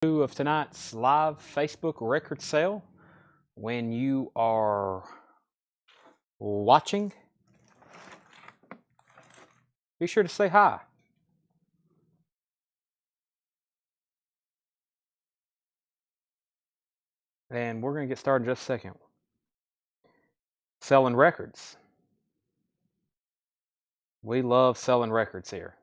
Of tonight's live Facebook record sale. When you are watching, be sure to say hi. And we're going to get started in just a second. Selling records. We love selling records here.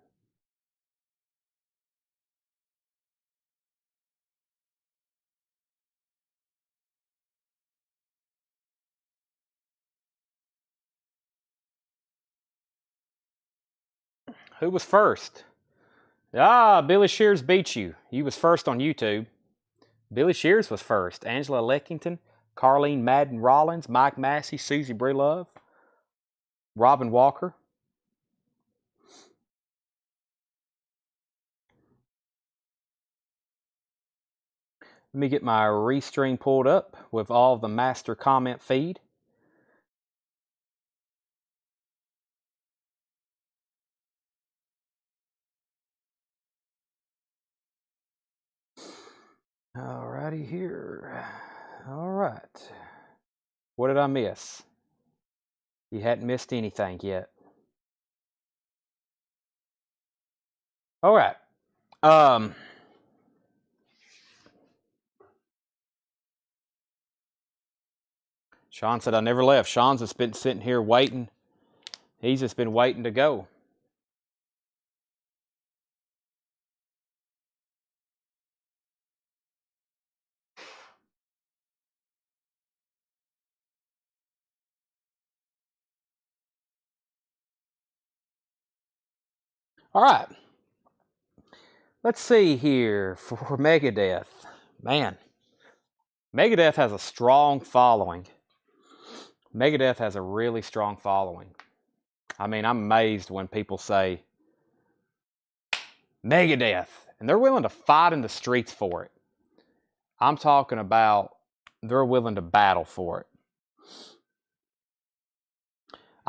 Who was first? Billy Shears beat you. You was first on YouTube. Billy Shears was first. Angela Leckington, Carlene Madden Rollins, Mike Massey, Susie Breelove, Robin Walker. Let me get my restream pulled up with all the master comment feed. Alrighty here. All right. What did I miss? You hadn't missed anything yet. All right. Sean said I never left. Sean's just been sitting here waiting. He's just been waiting to go. All right. Let's see here for Megadeth. Man, Megadeth has a strong following. Megadeth has a really strong following. I mean, I'm amazed when people say Megadeth, and they're willing to fight in the streets for it. I'm talking about they're willing to battle for it.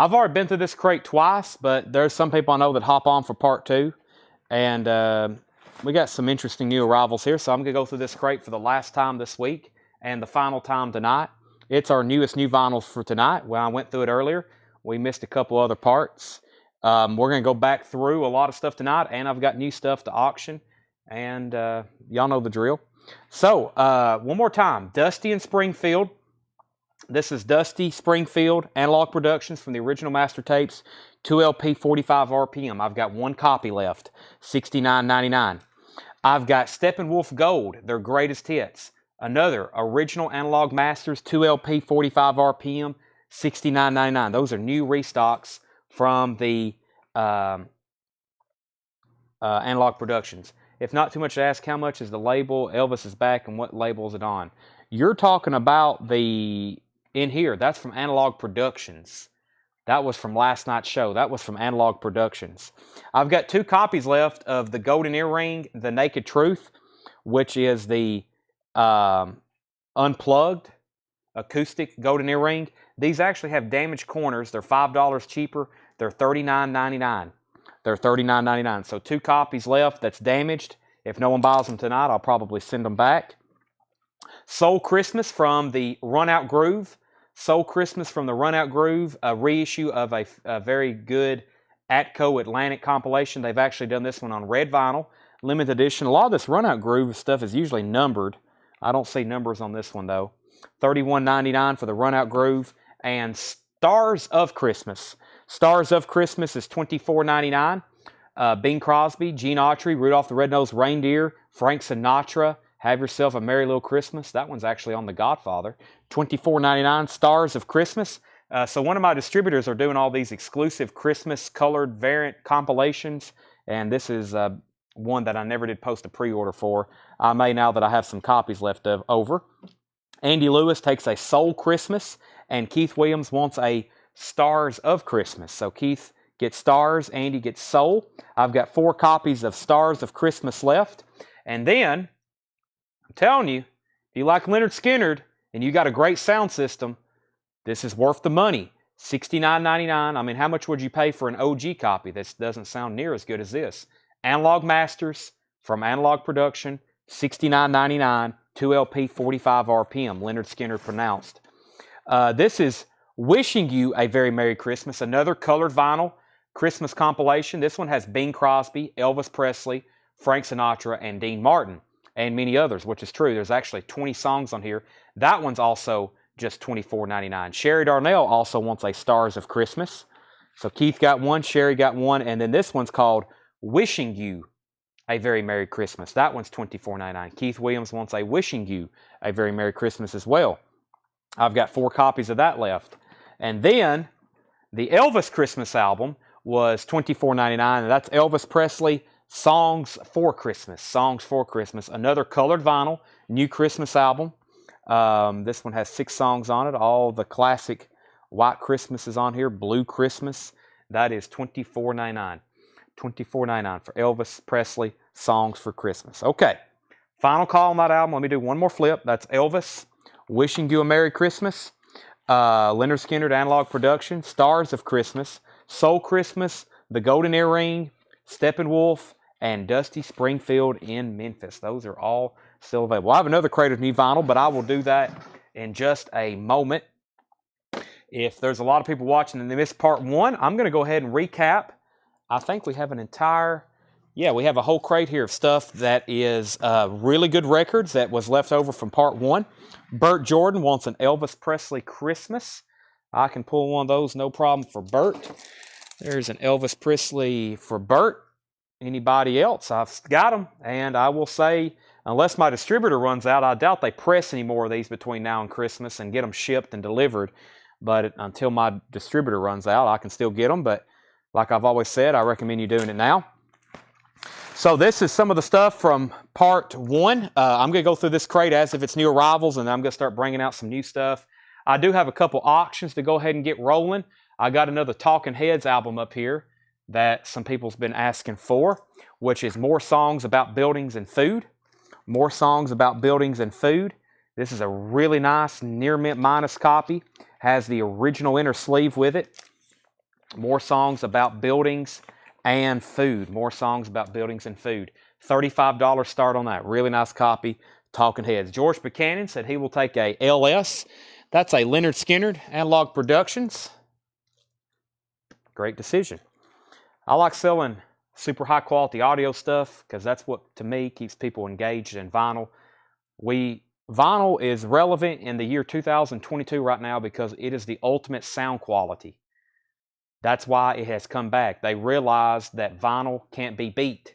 I've already been through this crate twice, but there's some people I know that hop on for part two. And we got some interesting new arrivals here, so I'm going to go through this crate for the last time this week and the final time tonight. It's our newest new vinyls for tonight. Well, I went through it earlier. We missed a couple other parts. We're going to go back through a lot of stuff tonight, and I've got new stuff to auction, and y'all know the drill. So, one more time, Dusty in Springfield. This is Dusty Springfield Analog Productions from the original master tapes, 2LP 45 RPM. I've got one copy left, $69.99. I've got Steppenwolf Gold, their greatest hits. Another original analog masters, 2LP 45 RPM, $69.99. Those are new restocks from the Analog Productions. If not too much to ask, how much is the label? Elvis is back, and what label is it on? You're talking about the, in here, that's from Analog Productions. That was from last night's show. That was from Analog Productions. I've got two copies left of the Golden Earring, The Naked Truth, which is the unplugged acoustic Golden Earring. These actually have damaged corners. They're $5 cheaper. They're $39.99. They're $39.99. So two copies left that's damaged. If no one buys them tonight, I'll probably send them back. Soul Christmas from the Run Out Groove. Soul Christmas from the Run Out Groove, a reissue of a very good Atco Atlantic compilation. They've actually done this one on red vinyl, limited edition. A lot of this Run Out Groove stuff is usually numbered. I don't see numbers on this one, though. $31.99 for the Run Out Groove. And Stars of Christmas. Stars of Christmas is $24.99. Bing Crosby, Gene Autry, Rudolph the Red-Nosed Reindeer, Frank Sinatra, Have Yourself a Merry Little Christmas. That one's actually on The Godfather. $24.99, Stars of Christmas. So one of my distributors are doing all these exclusive Christmas colored variant compilations, and this is one that I never did post a pre-order for. I may now that I have some copies left over. Andy Lewis takes a Soul Christmas, and Keith Williams wants a Stars of Christmas. So Keith gets Stars, Andy gets Soul. I've got 4 copies of Stars of Christmas left. And then, I'm telling you, if you like Lynyrd Skynyrd and you got a great sound system, this is worth the money. $69.99. I mean, how much would you pay for an OG copy? This doesn't sound near as good as this. Analog Masters from Analog Production, $69.99, 2LP, 45 RPM, Leonard Skinner pronounced. This is Wishing You a Very Merry Christmas, another colored vinyl Christmas compilation. This one has Bing Crosby, Elvis Presley, Frank Sinatra, and Dean Martin, and many others, which is true. There's actually 20 songs on here. That one's also just $24.99. Sherry Darnell also wants a Stars of Christmas. So Keith got one, Sherry got one, and then this one's called Wishing You a Very Merry Christmas. That one's $24.99. Keith Williams wants a Wishing You a Very Merry Christmas as well. I've got 4 copies of that left. And then the Elvis Christmas album was $24.99, and that's Elvis Presley, Songs for Christmas. Songs for Christmas. Another colored vinyl, new Christmas album. This one has 6 songs on it. All the classic White Christmas is on here. Blue Christmas. That is $24.99. $24.99 for Elvis Presley, Songs for Christmas. Okay, final call on that album. Let me do one more flip. That's Elvis, Wishing You a Merry Christmas. Leonard Skinner Analog Production, Stars of Christmas, Soul Christmas, The Golden Earring, Steppenwolf, and Dusty Springfield in Memphis. Those are all still available. I have another crate of new vinyl, but I will do that in just a moment. If there's a lot of people watching and they missed part 1, I'm going to go ahead and recap. I think we have an entire, we have a whole crate here of stuff that is really good records that was left over from part 1. Bert Jordan wants an Elvis Presley Christmas. I can pull one of those, no problem for Bert. There's an Elvis Presley for Bert. Anybody else? I've got them, and I will say, unless my distributor runs out, I doubt they press any more of these between now and Christmas and get them shipped and delivered. But until my distributor runs out, I can still get them. But like I've always said, I recommend you doing it now. So this is some of the stuff from part 1. I'm going to go through this crate as if it's new arrivals, and then I'm going to start bringing out some new stuff. I do have a couple auctions to go ahead and get rolling. I got another Talking Heads album up here that some people's been asking for, which is more songs about buildings and food. More songs about buildings and food. This is a really nice near mint minus copy. Has the original inner sleeve with it. More songs about buildings and food. More songs about buildings and food. $35 start on that. Really nice copy. Talking Heads. George Buchanan said he will take a LS. That's a Leonard Skinner Analog Productions. Great decision. I like selling super high quality audio stuff because that's what, to me, keeps people engaged in vinyl. Vinyl is relevant in the year 2022 right now because it is the ultimate sound quality. That's why it has come back. They realized that vinyl can't be beat.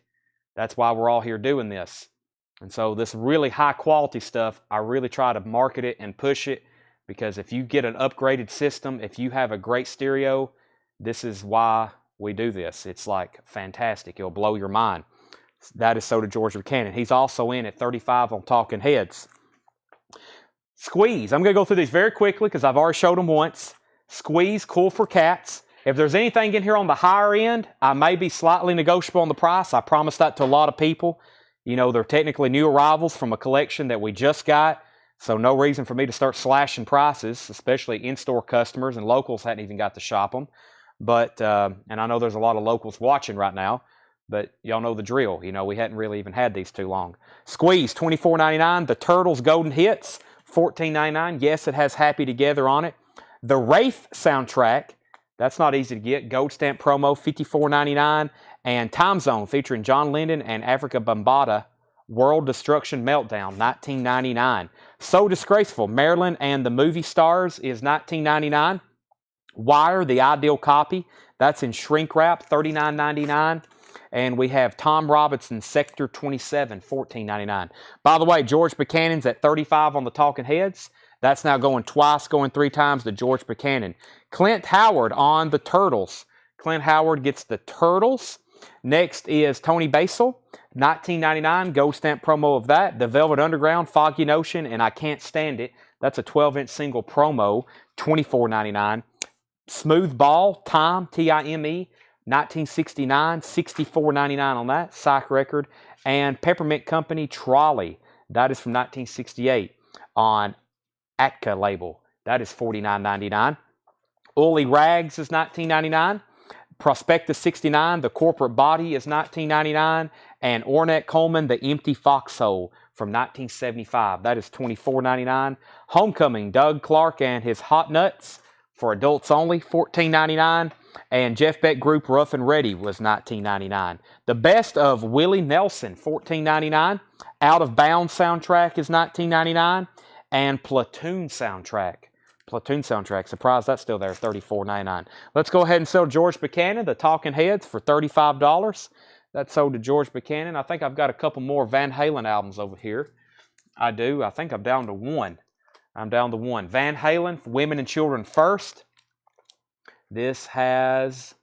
That's why we're all here doing this. And so this really high quality stuff, I really try to market it and push it because if you get an upgraded system, if you have a great stereo, this is why we do this. It's like fantastic. It'll blow your mind. That is so to George Buchanan. He's also in at 35 on Talking Heads. Squeeze. I'm going to go through these very quickly because I've already showed them once. Squeeze, cool for cats. If there's anything in here on the higher end, I may be slightly negotiable on the price. I promise that to a lot of people. You know, they're technically new arrivals from a collection that we just got. So no reason for me to start slashing prices, especially in-store customers, and locals hadn't even got to shop them. But, and I know there's a lot of locals watching right now, but y'all know the drill. You know, we hadn't really even had these too long. Squeeze, $24.99. The Turtles Golden Hits, $14.99. Yes, it has Happy Together on it. The Wraith soundtrack, that's not easy to get. Gold stamp promo, $54.99. And Time Zone featuring John Lennon and Africa Bambaataa, World Destruction Meltdown, $19.99. So Disgraceful, Marilyn and the Movie Stars is $19.99. Wire, the Ideal Copy, that's in shrink wrap, $39.99. And we have Tom Robinson, Sector 27, $14.99. By the way, George Buchanan's at 35 on the Talking Heads. That's now going twice, going 3 times to George Buchanan. Clint Howard on the Turtles. Clint Howard gets the Turtles. Next is Tony Basil, $19.99. Gold stamp promo of that. The Velvet Underground, Foggy Notion, and I Can't Stand It. That's a 12-inch single promo, $24.99. Smooth Ball, Time, T-I-M-E, 1969, $64.99 on that, Psych record. And Peppermint Company, Trolley, that is from 1968 on Atka label. That is $49.99. Oily Rags is $19.99. Prospectus 69, The Corporate Body is $19.99. And Ornette Coleman, The Empty Foxhole, from 1975. That is $24.99. Homecoming, Doug Clark and his Hot Nuts for adults only, $14.99. And Jeff Beck Group Rough and Ready was $19.99. The Best of Willie Nelson, $14.99. Out of Bounds soundtrack is $19.99. And Platoon soundtrack. Surprised that's still there, $34.99. Let's go ahead and sell George Buchanan, the Talking Heads, for $35. That's sold to George Buchanan. I think I've got a couple more Van Halen albums over here. I do. I think I'm down to one. Van Halen, Women and Children First. This has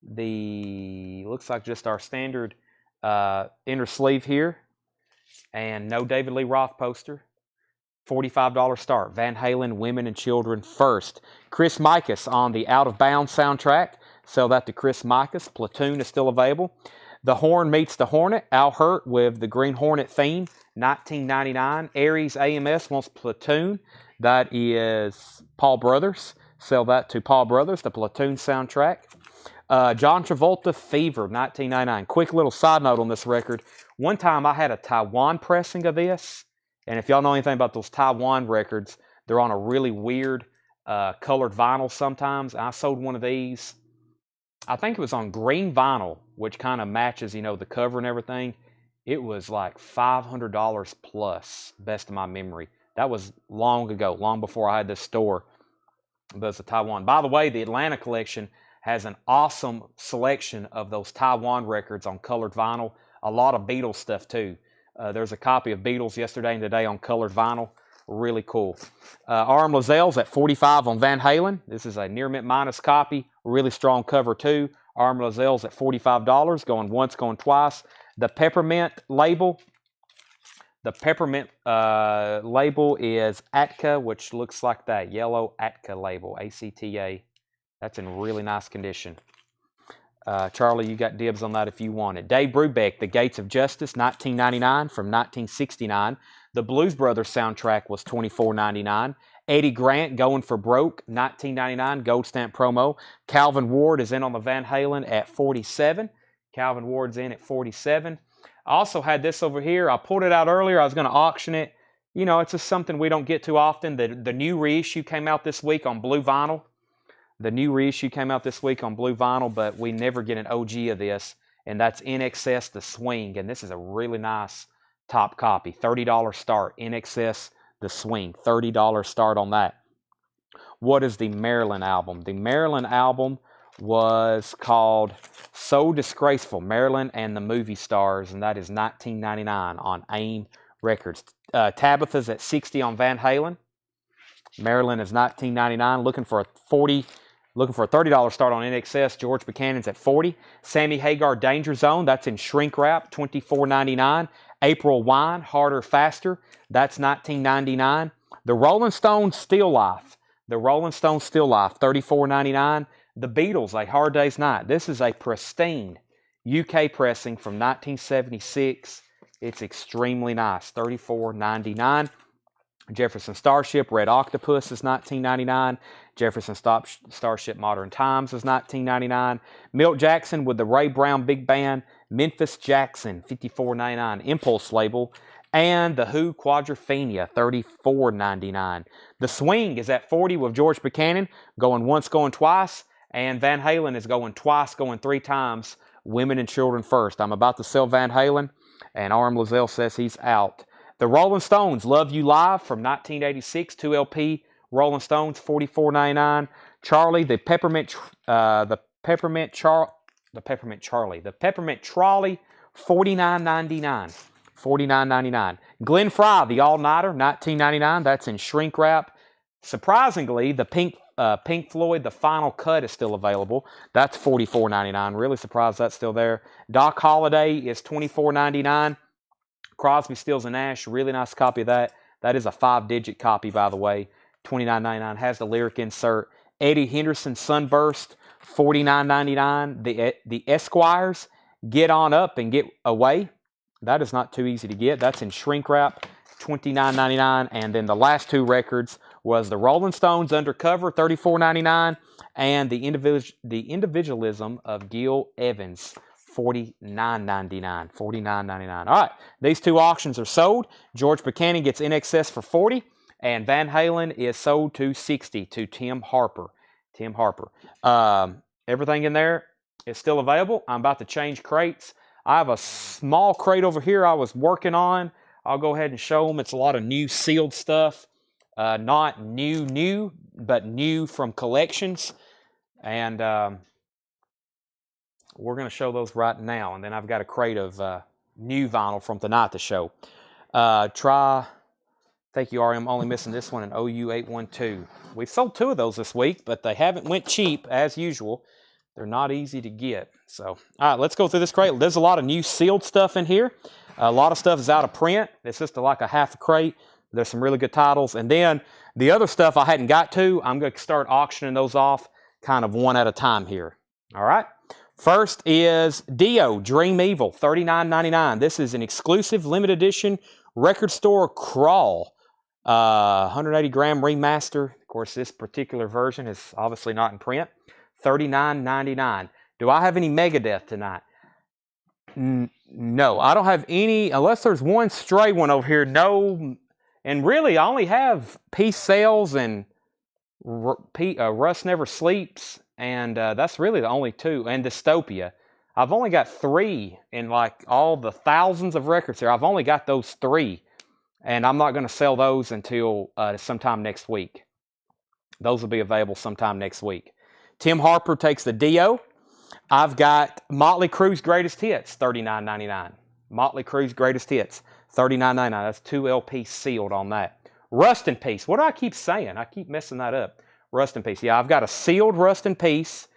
the, looks like just our standard inner sleeve here. And no David Lee Roth poster. $45 start. Van Halen, Women and Children First. Chris Mikas on the Out of Bounds soundtrack. Sell that to Chris Mikas. Platoon is still available. The Horn Meets the Hornet. Al Hurt with the Green Hornet theme. $19.99. Aries AMS wants Platoon. That is Paul Brothers. Sell that to Paul Brothers, the Platoon soundtrack. John Travolta, Fever, $19.99. Quick little side note on this record. One time I had a Taiwan pressing of this. And if y'all know anything about those Taiwan records, they're on a really weird colored vinyl sometimes. I sold one of these. I think it was on green vinyl, which kind of matches, you know, the cover and everything. It was like $500 plus, best of my memory. That was long ago, long before I had this store. But it's a Taiwan. By the way, the Atlanta collection has an awesome selection of those Taiwan records on colored vinyl. A lot of Beatles stuff too. There's a copy of Beatles yesterday and today on colored vinyl. Really cool. R.M. Lozelle's at $45 on Van Halen. This is a near mint minus copy. Really strong cover too. R.M. Lozelle's at $45. Going once, going twice. The Peppermint label. The Peppermint label is Atka, which looks like that yellow Atka label. ACTA. That's in really nice condition. Charlie, you got dibs on that if you want it. Dave Brubeck, The Gates of Justice, $19.99 from 1969. The Blues Brothers soundtrack was $24.99. Eddie Grant, Going for Broke, $19.99, gold stamp promo. Calvin Ward is in on the Van Halen at $47. Calvin Ward's in at $47. I also had this over here. I pulled it out earlier. I was going to auction it. You know, it's just something we don't get too often. The new reissue came out this week on blue vinyl. The new reissue came out this week on blue vinyl, but we never get an OG of this, and that's In Excess The Swing, and this is a really nice top copy. $30 start. In Excess The Swing. $30 start on that. What is the Maryland album? The Maryland album was called So Disgraceful, Maryland and the Movie Stars, and that is $19.99 on AIM Records. Tabitha's at $60 on Van Halen. Maryland is $19.99. Looking for a $30 start on NXS. George Buchanan's at $40. Sammy Hagar, Danger Zone. That's in shrink wrap, $24.99. April Wine, Harder, Faster. That's $19.99. The Rolling Stones, Still Life. $34.99. The Beatles, A Hard Day's Night. This is a pristine UK pressing from 1976. It's extremely nice. $34.99. Jefferson Starship, Red Octopus is $19.99. Jefferson Starship, Modern Times is $19.99. Milt Jackson with the Ray Brown Big Band, Memphis Jackson, $54.99. Impulse label. And the Who, Quadrophenia, $34.99. The Swing is at $40 with George Buchanan, going once, going twice. And Van Halen is going twice, going three times. Women and Children First. I'm about to sell Van Halen, and R.M. Lozelle says he's out. The Rolling Stones, Love You Live from 1986, 2LP Rolling Stones, $44.99. Charlie, the Peppermint Trolley, $49.99. $49.99. Glenn Fry, the All-Nighter, $19.99. That's in shrink wrap. Surprisingly, the Pink Floyd, the Final Cut is still available. That's $44.99. Really surprised that's still there. Doc Holliday is $24.99. Crosby, Stills, and Nash, really nice copy of that. That is a 5-digit copy, by the way. $29.99. Has the lyric insert. Eddie Henderson, Sunburst, $49.99. The Esquires, Get On Up and Get Away. That is not too easy to get. That's in shrink wrap, $29.99. And then the last two records was the Rolling Stones Undercover, $34.99, and the Individualism of Gil Evans, $49.99. $49.99. All right, these two auctions are sold. George Buchanan gets In Excess for $40, and Van Halen is sold to $60 to Tim Harper. Tim Harper. Everything in there is still available. I'm about to change crates. I have a small crate over here I was working on. I'll go ahead and show them. It's a lot of new sealed stuff. Not new, but new from collections. And we're going to show those right now. And then I've got a crate of new vinyl from tonight to show. Thank you, RM. Only missing this one in OU812. We've sold 2 of those this week, but they haven't went cheap as usual. They're not easy to get. So, all right, let's go through this crate. There's a lot of new sealed stuff in here. A lot of stuff is out of print. It's just like a half a crate. There's some really good titles. And then the other stuff I hadn't got to, I'm going to start auctioning those off kind of one at a time here. All right. First is Dio, Dream Evil, $39.99. This is an exclusive limited edition record store crawl. 180 gram remaster. Of course, this particular version is obviously not in print. $39.99. Do I have any Megadeth tonight? No, I don't have any, unless there's one stray one over here. No, and really I only have Peace Sales and Rust Never Sleeps, and that's really the only 2, and Dystopia. I've only got 3 in like all the thousands of records here. I've only got those 3, and I'm not going to sell those until sometime next week. Those will be available sometime next week. Tim Harper takes the Dio. I've got Motley Crue's Greatest Hits, $39.99. Motley Crue's Greatest Hits, $39.99. That's 2 LP sealed on that. Rust in Peace. What do I keep saying? I keep messing that up. Rust in Peace. Yeah, I've got a sealed Rust in Peace,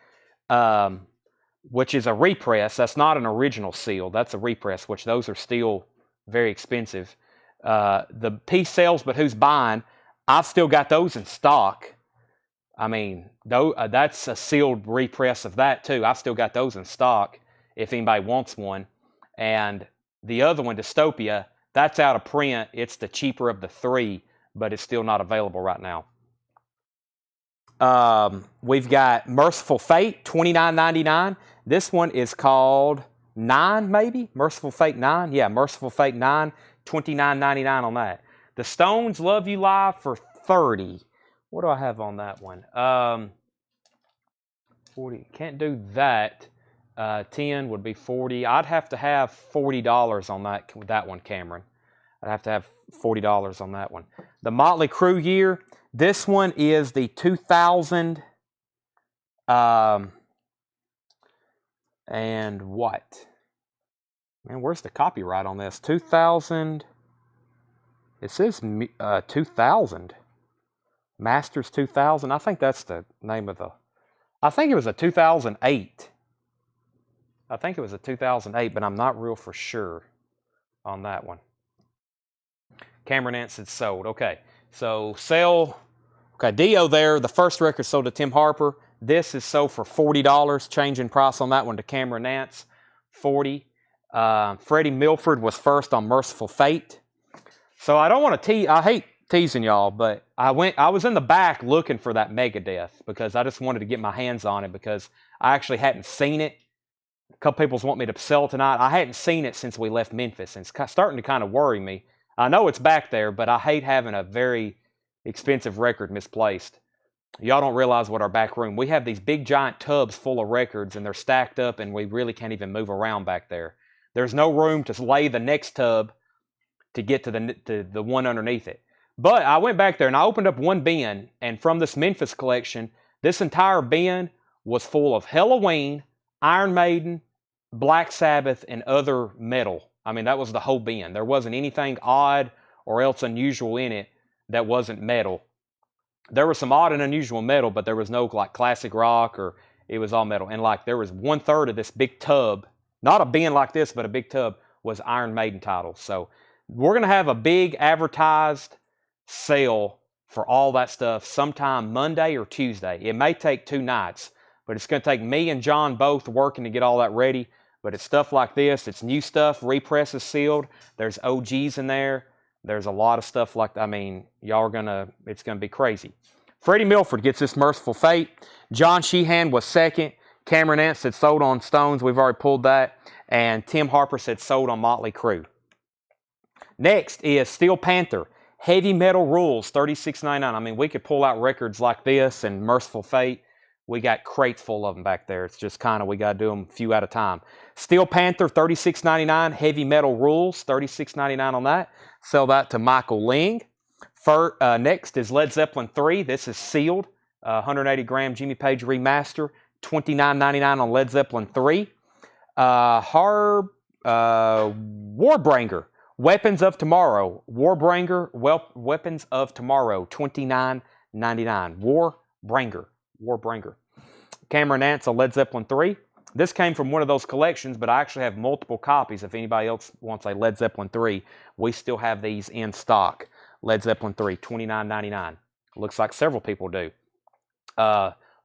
which is a repress. That's not an original seal. That's a repress, which those are still very expensive. The Peace Sales, but who's buying? I've still got those in stock. I mean, that's a sealed repress of that too. I've still got those in stock if anybody wants one. And the other one, Dystopia, that's out of print. It's the cheaper of the 3, but it's still not available right now. We've got Merciful Fate, $29.99. This one is called 9, maybe? Merciful Fate 9? Yeah, Merciful Fate 9, $29.99 on that. The Stones, Love You Live for $30. What do I have on that one? 40. Can't do that. 10 would be 40. I'd have to have $40 on that one, Cameron. I'd have to have $40 on that one. The Motley Crue year. This one is the 2000. And what? Man, where's the copyright on this? 2000. It says 2000. Masters 2000. I think that's the name of the... I think it was a 2008. I think it was a 2008, but I'm not real for sure on that one. Cameron answered sold. Okay, so sell... Okay, Dio there. The first record sold to Tim Harper. This is sold for $40. Changing price on that one to Cameron Nance. $40. Freddie Milford was first on Merciful Fate. So I don't want to I hate teasing y'all, but I was in the back looking for that Megadeth because I just wanted to get my hands on it because I actually hadn't seen it. A couple people want me to sell it tonight. I hadn't seen it since we left Memphis, and it's starting to kind of worry me. I know it's back there, but I hate having a very expensive record misplaced. Y'all don't realize what our back room. We have these big giant tubs full of records, and they're stacked up, and we really can't even move around back there. There's no room to lay the next tub to get to the one underneath it. But I went back there and I opened up one bin, and from this Memphis collection, this entire bin was full of Halloween, Iron Maiden, Black Sabbath, and other metal. I mean, that was the whole bin. There wasn't anything odd or else unusual in it that wasn't metal. There was some odd and unusual metal, but there was no like classic rock, or it was all metal. And like there was 1/3 of this big tub, not a bin like this, but a big tub, was Iron Maiden titles. So we're going to have a big advertised sale for all that stuff sometime Monday or Tuesday. It may take 2 nights, but it's going to take me and John both working to get all that ready. But it's stuff like this. It's new stuff. Repress is sealed. There's OGs in there. There's a lot of stuff like that. I mean, y'all are going to, it's going to be crazy. Freddie Milford gets this Merciful Fate. John Sheehan was second. Cameron Ant said sold on Stones. We've already pulled that. And Tim Harper said sold on Motley Crue. Next is Steel Panther. Heavy Metal Rules, $36.99. I mean, we could pull out records like this and Merciful Fate. We got crates full of them back there. It's just kind of, we got to do them a few at a time. Steel Panther, $36.99. Heavy Metal Rules, $36.99 on that. Sell that to Michael Ling. Next is Led Zeppelin 3. This is sealed. 180 gram Jimmy Page remaster. $29.99 on Led Zeppelin 3. Warbringer. Weapons of Tomorrow. Warbringer. Weapons of Tomorrow. $29.99. Warbringer. Cameron Nance on Led Zeppelin 3. This came from one of those collections, but I actually have multiple copies. If anybody else wants a Led Zeppelin 3, we still have these in stock. Led Zeppelin 3, $29.99. Looks like several people do.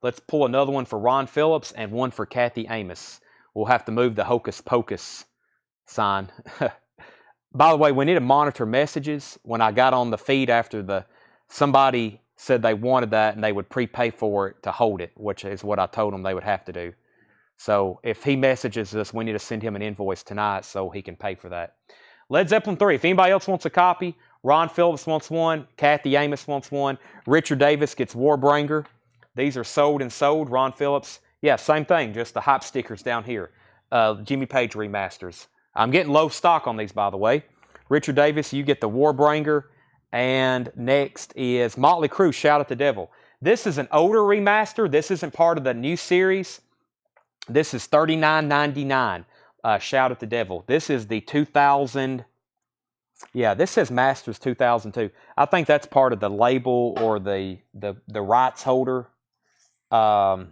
Let's pull another one for Ron Phillips and one for Kathy Amos. We'll have to move the Hocus Pocus sign. By the way, we need to monitor messages. When I got on the feed after somebody said they wanted that and they would prepay for it to hold it, which is what I told them they would have to do. So if he messages us, we need to send him an invoice tonight so he can pay for that. Led Zeppelin 3. If anybody else wants a copy, Ron Phillips wants one. Kathy Amos wants one. Richard Davis gets Warbringer. These are sold and sold. Ron Phillips, yeah, same thing, just the hype stickers down here. Jimmy Page remasters. I'm getting low stock on these, by the way. Richard Davis, you get the Warbringer. And next is Motley Crue, Shout at the Devil. This is an older remaster. This isn't part of the new series. This is $39.99, Shout at the Devil. This is the 2000... Yeah, this says Masters 2002. I think that's part of the label or the rights holder. I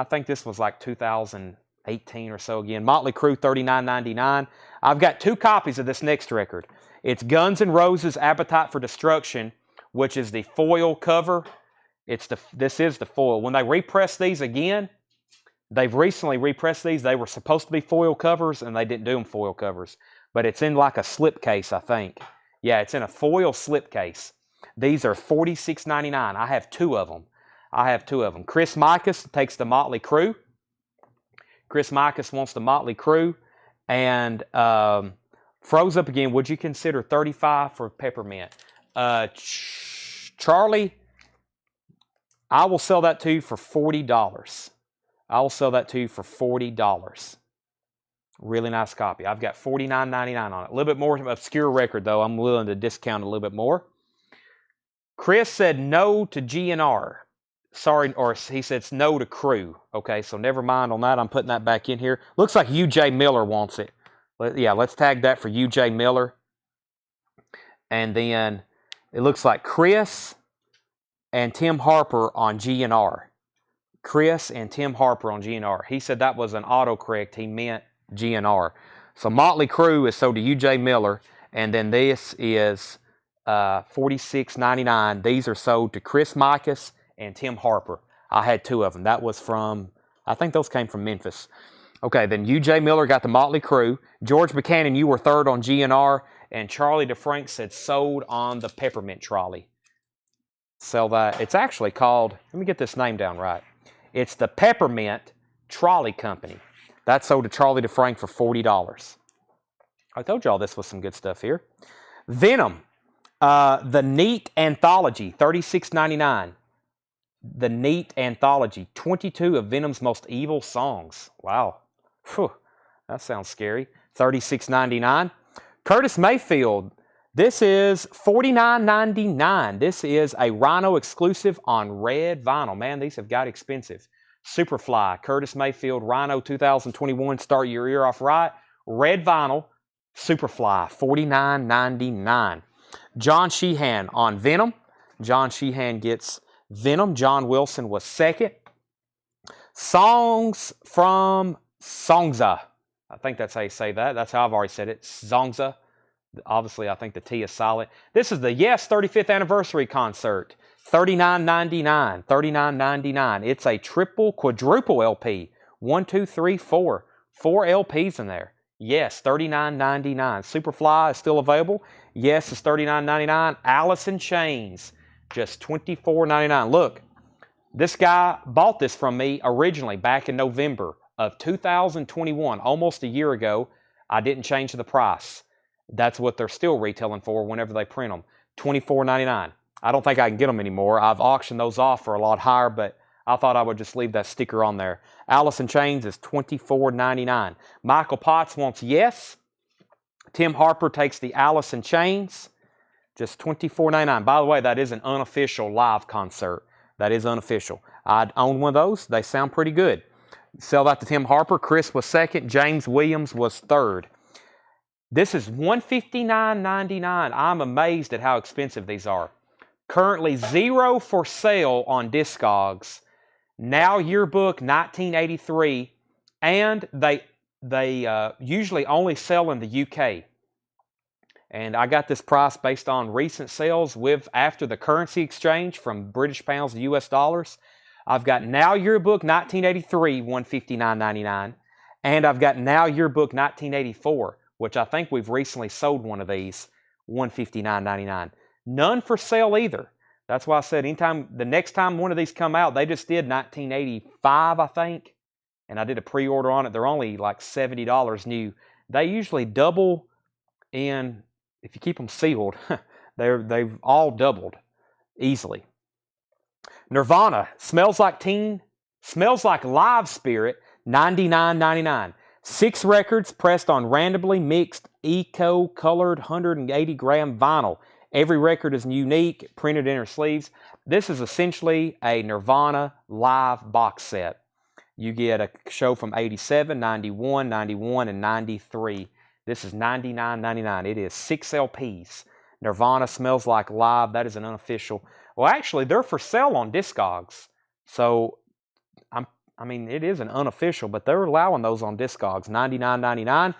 think this was like 2018 or so again. Motley Crue, $39.99. I've got two copies of this next record. It's Guns N' Roses' Appetite for Destruction, which is the foil cover. This is the foil. When they repress these again, they've recently repressed these. They were supposed to be foil covers, and they didn't do them foil covers. But it's in like a slipcase, I think. Yeah, it's in a foil slipcase. These are $46.99. I have two of them. Chris Mikas takes the Motley Crue. Chris Mikas wants the Motley Crue. And froze up again. Would you consider $35 for peppermint? Charlie, I will sell that to you for $40. I will sell that to you for $40. Really nice copy. I've got $49.99 on it. A little bit more obscure record, though. I'm willing to discount a little bit more. Chris said no to GNR. Sorry, or he said no to Crue. Okay, so never mind on that. I'm putting that back in here. Looks like UJ Miller wants it. Yeah, let's tag that for UJ Miller. And then it looks like Chris and Tim Harper on GNR. Chris and Tim Harper on GNR. He said that was an autocorrect. He meant GNR. So Motley Crue is sold to UJ Miller, and then this is $46.99. These are sold to Chris Mikas and Tim Harper. I had two of them. That was from, I think those came from Memphis. Okay, then UJ Miller got the Motley Crue. George Buchanan, you were third on GNR, and Charlie DeFrank said sold on the Peppermint Trolley. Sell that. It's actually called, let me get this name down right. It's the Peppermint Trolley Company. That's sold to Charlie DeFrank for $40. I told y'all this was some good stuff here. Venom, the Neat Anthology, $36.99. The Neat Anthology, 22 of Venom's most evil songs. Wow. Whew, that sounds scary. $36.99. Curtis Mayfield, this is $49.99. This is a Rhino exclusive on red vinyl. Man, these have got expensive. Superfly, Curtis Mayfield, Rhino 2021, Start Your Ear Off Right. Red vinyl, Superfly, $49.99. John Sheehan on Venom. John Sheehan gets Venom. John Wilson was second. Songs from Songza. I think that's how you say that. That's how I've already said it. Songza. Obviously, I think the T is silent. This is the Yes 35th Anniversary Concert. $39.99. $39.99. It's a quadruple LP. 1, 2, 3, 4. 4 LPs in there. Yes, $39.99. Superfly is still available. Yes is $39.99. Alice in Chains, just $24.99. Look, This guy bought this from me originally back in November of 2021, almost a year ago. I didn't change the price. That's what they're still retailing for whenever they print them. $24.99. I don't think I can get them anymore. I've auctioned those off for a lot higher, but I thought I would just leave that sticker on there. Allison Chains is $24.99. Michael Potts wants yes. Tim Harper takes the Allison Chains, just $24.99. By the way, that is an unofficial live concert. That is unofficial. I own one of those. They sound pretty good. Sell that to Tim Harper. Chris was second. James Williams was third. This is $159.99. I'm amazed at how expensive these are. Currently 0 for sale on Discogs. Now Yearbook 1983, and they usually only sell in the UK. And I got this price based on recent sales after the currency exchange from British pounds to US dollars. I've got Now Yearbook 1983, $159.99, and I've got Now Yearbook 1984, which I think we've recently sold one of these, $159.99. None for sale either. That's why I said the next time one of these come out, they just did 1985, I think, and I did a pre-order on it. They're only like $70 new. They usually double in, if you keep them sealed, they've all doubled easily. Nirvana, Smells Like Live Spirit, $99.99. 6 records pressed on randomly mixed eco-colored 180-gram vinyl. Every record is unique, printed inner sleeves. This is essentially a Nirvana live box set. You get a show from 87, 91, 91, and 93. This is $99.99. It is 6 LPs. Nirvana Smells Like Live. That is an unofficial. Well, actually, they're for sale on Discogs. So, I mean, it is an unofficial, but they're allowing those on Discogs. $99.99.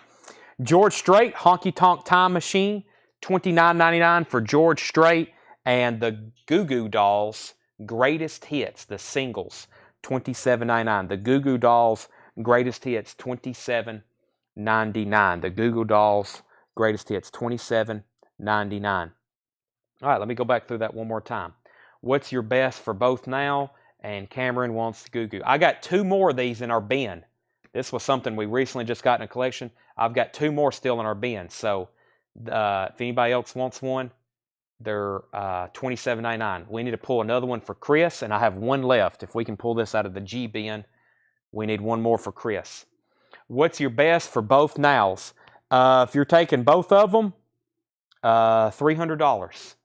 George Strait, Honky Tonk Time Machine. $29.99 for George Strait, and the Goo Goo Dolls Greatest Hits, the singles, $27.99. The Goo Goo Dolls Greatest Hits, $27.99. The Goo Goo Dolls Greatest Hits, $27.99. All right, let me go back through that one more time. What's your best for both now? And Cameron wants Goo Goo. I got 2 more of these in our bin. This was something we recently just got in a collection. I've got 2 more still in our bin, so if anybody else wants one, they're $27.99. We need to pull another one for Chris, and I have 1 left. If we can pull this out of the G bin, we need 1 more for Chris. What's your best for both nows? If you're taking both of them, $300.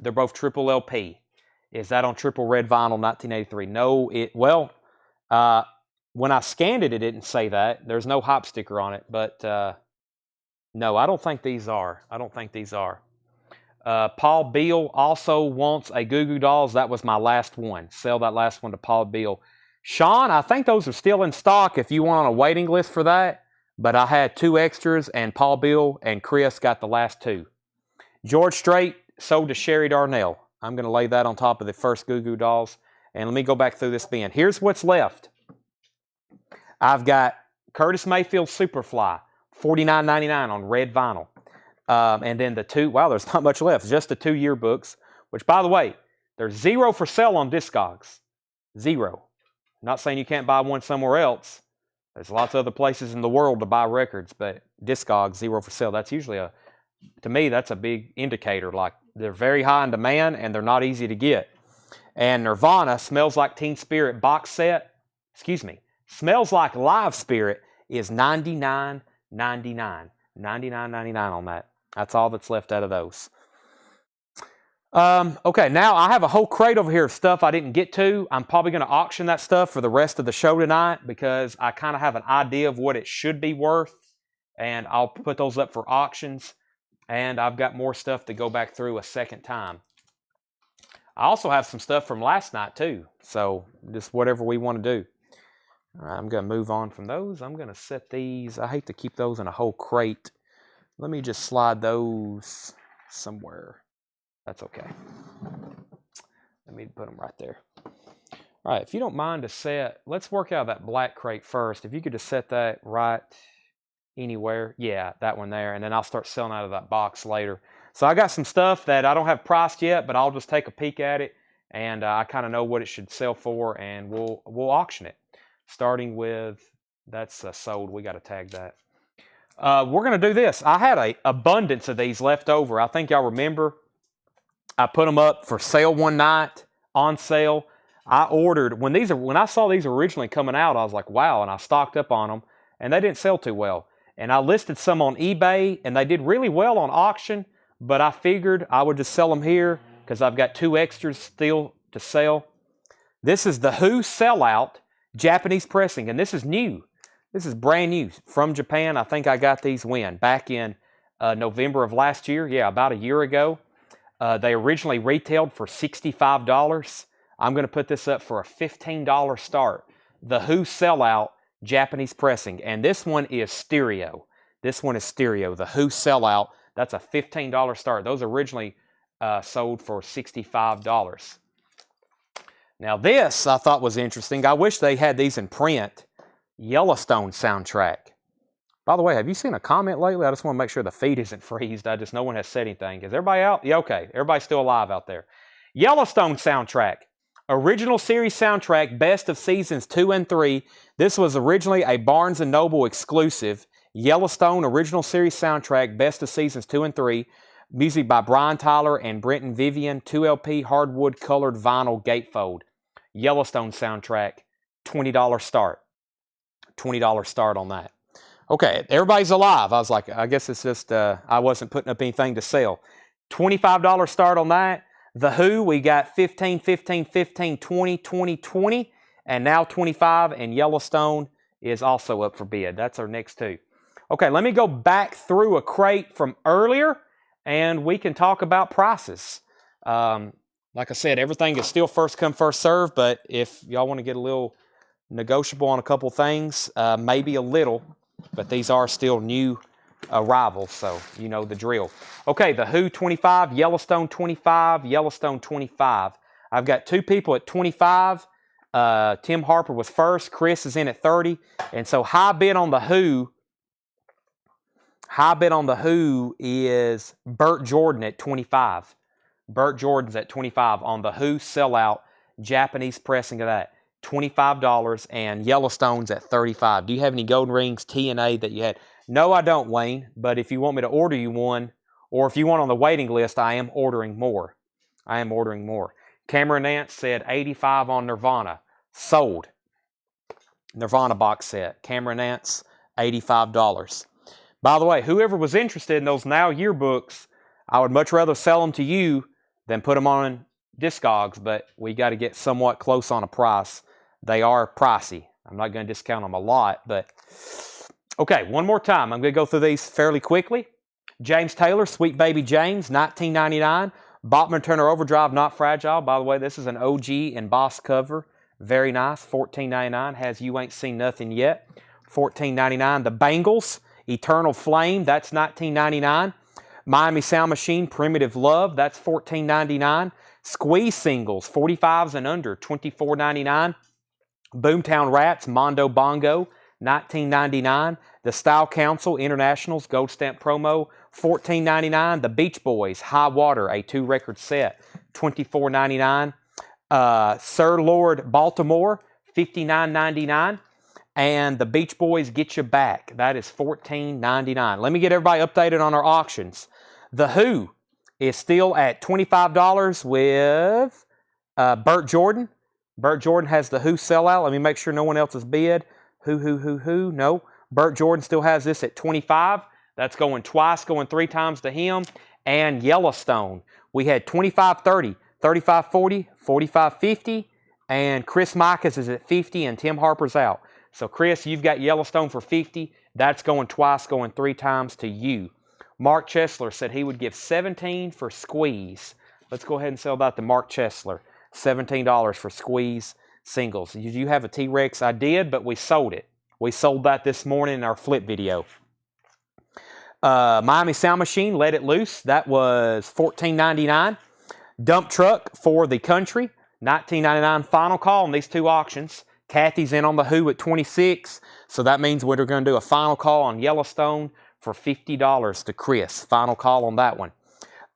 They're both triple LP. Is that on triple red vinyl 1983? No, when I scanned it, it didn't say that. There's no hop sticker on it, but no, I don't think these are. Paul Beal also wants a Goo Goo Dolls. That was my last one. Sell that last one to Paul Beal. Sean, I think those are still in stock if you want on a waiting list for that. But I had 2 extras, and Paul Beal and Chris got the last 2. George Strait sold to Sherry Darnell. I'm going to lay that on top of the first Goo Goo Dolls. And let me go back through this bin. Here's what's left. I've got Curtis Mayfield Superfly. $49.99 on red vinyl. And then the 2, wow, there's not much left. Just the 2 yearbooks, which, by the way, there's 0 for sale on Discogs. 0. Not saying you can't buy one somewhere else. There's lots of other places in the world to buy records, but Discogs, 0 for sale. That's usually to me, that's a big indicator. Like, they're very high in demand, and they're not easy to get. And Nirvana, Smells Like Teen Spirit box set, Smells Like Live Spirit is $99.99. $99.99 on that. That's all that's left out of those. Okay, now I have a whole crate over here of stuff I didn't get to. I'm probably going to auction that stuff for the rest of the show tonight because I kind of have an idea of what it should be worth, and I'll put those up for auctions. And I've got more stuff to go back through a second time. I also have some stuff from last night too, so just whatever we want to do. All right, I'm going to move on from those. I'm going to set these. I hate to keep those in a whole crate. Let me just slide those somewhere. That's okay. Let me put them right there. All right, if you don't mind to set, let's work out that black crate first. If you could just set that right anywhere. Yeah, that one there. And then I'll start selling out of that box later. So I got some stuff that I don't have priced yet, but I'll just take a peek at it and I kind of know what it should sell for, and we'll auction it. Starting with, that's sold. We got to tag that. We're going to do this. I had an abundance of these left over. I think y'all remember I put them up for sale one night, on sale. I ordered, when I saw these originally coming out, I was like, wow, and I stocked up on them, and they didn't sell too well. And I listed some on eBay, and they did really well on auction, but I figured I would just sell them here because I've got 2 extras still to sell. This is the Who Sellout Japanese pressing, and this is new. This is brand new from Japan. I think I got these back in November of last year. Yeah, about a year ago. They originally retailed for $65. I'm going to put this up for a $15 start. The Who Sellout Japanese pressing. And this one is stereo. This one is stereo. The Who Sellout. That's a $15 start. Those originally sold for $65. Now this I thought was interesting. I wish they had these in print. Yellowstone soundtrack. By the way, have you seen a comment lately? I just want to make sure the feed isn't freezed. No one has said anything. Is everybody out? Yeah, okay. Everybody's still alive out there. Yellowstone soundtrack. Original series soundtrack, best of seasons 2 and 3. This was originally a Barnes & Noble exclusive. Yellowstone original series soundtrack, best of seasons 2 and 3. Music by Brian Tyler and Brenton Vivian. 2LP hardwood colored vinyl gatefold. Yellowstone soundtrack, $20 start. $20 start on that. Okay, everybody's alive. I was like, I guess it's just, I wasn't putting up anything to sell. $25 start on that. The Who, we got 15, 15, 15, 20, 20, 20, and now 25, and Yellowstone is also up for bid. That's our next 2. Okay, let me go back through a crate from earlier, and we can talk about prices. Like I said, everything is still first come, first serve, but if y'all want to get a little negotiable on a couple things, maybe a little, but these are still new arrivals, so you know the drill. Okay, the Who 25, Yellowstone 25, Yellowstone 25. I've got 2 people at 25. Tim Harper was first. Chris is in at 30. And so high bid on the Who. High bid on the Who is Burt Jordan at 25. Burt Jordan's at 25 on the Who Sellout Japanese pressing of that. $25, and Yellowstone's at $35. Do you have any golden rings, TNA that you had? No, I don't, Wayne, but if you want me to order you one, or if you want on the waiting list, I am ordering more. I am ordering more. Cameron Nance said 85 on Nirvana. Sold. Nirvana box set. Cameron Nance, $85. By the way, whoever was interested in those Now yearbooks, I would much rather sell them to you than put them on Discogs, but we got to get somewhat close on a price. They are pricey. I'm not going to discount them a lot, but okay, one more time. I'm going to go through these fairly quickly. James Taylor, Sweet Baby James, $19.99. Bachman Turner Overdrive, Not Fragile. By the way, this is an OG embossed cover. Very nice. $14.99. Has You Ain't Seen Nothing Yet. $14.99. The Bangles, Eternal Flame. That's $19.99. Miami Sound Machine, Primitive Love. That's $14.99. Squeeze Singles, 45s and under, $24.99. Boomtown Rats, Mondo Bongo, $19.99. The Style Council Internationals Gold Stamp Promo, $14.99. The Beach Boys, High Water, a 2-record set, $24.99. Sir Lord Baltimore, $59.99. And the Beach Boys Get You Back, that is $14.99. Let me get everybody updated on our auctions. The Who is still at $25 with Burt Jordan. Burt Jordan has the Who Sellout. Let me make sure no one else has bid. Who, no. Burt Jordan still has this at $25. That's going twice, going 3 times to him. And Yellowstone, we had $25.30, $35.40, $45.50, and Chris Micahs is at $50, and Tim Harper's out. So Chris, you've got Yellowstone for $50. That's going twice, going 3 times to you. Mark Chesler said he would give $17 for Squeeze. Let's go ahead and sell that to Mark Chesler. $17 for Squeeze singles. Did you have a T-Rex? I did, but we sold it. We sold that this morning in our flip video. Miami Sound Machine, Let It Loose. That was $14.99. Dump Truck for the Country, $19.99. Final call on these 2 auctions. Kathy's in on the Who at $26. So that means we're going to do a final call on Yellowstone for $50 to Chris. Final call on that one.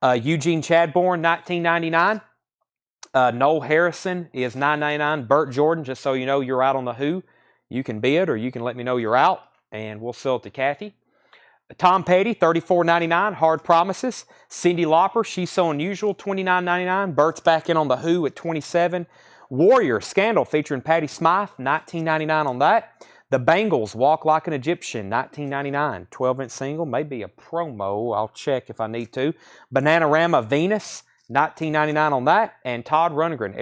Eugene Chadbourne, $19.99. Noel Harrison is $9.99. Burt Jordan, just so you know you're out on the Who, you can bid or you can let me know you're out, and we'll sell it to Kathy. Tom Petty, $34.99. Hard Promises. Cyndi Lauper, She's So Unusual, $29.99. Burt's back in on the Who at $27. Warrior, Scandal, featuring Patti Smythe, $19.99 on that. The Bangles, Walk Like an Egyptian, $19.99. 12-inch single, maybe a promo. I'll check if I need to. Bananarama, Venus, $19.99 on that. And Todd Rundgren,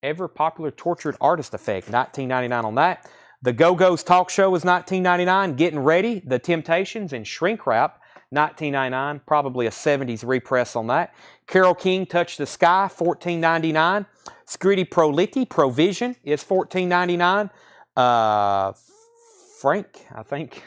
Ever Popular Tortured Artist Effect, $19.99 on that. The Go-Go's Talk Show is $19.99. Getting Ready, The Temptations, and Shrink Wrap, $19.99. Probably a 70s repress on that. Carole King, Touch the Sky, $14.99. Scritti Proliti, Provision is $14.99. Frank, I think,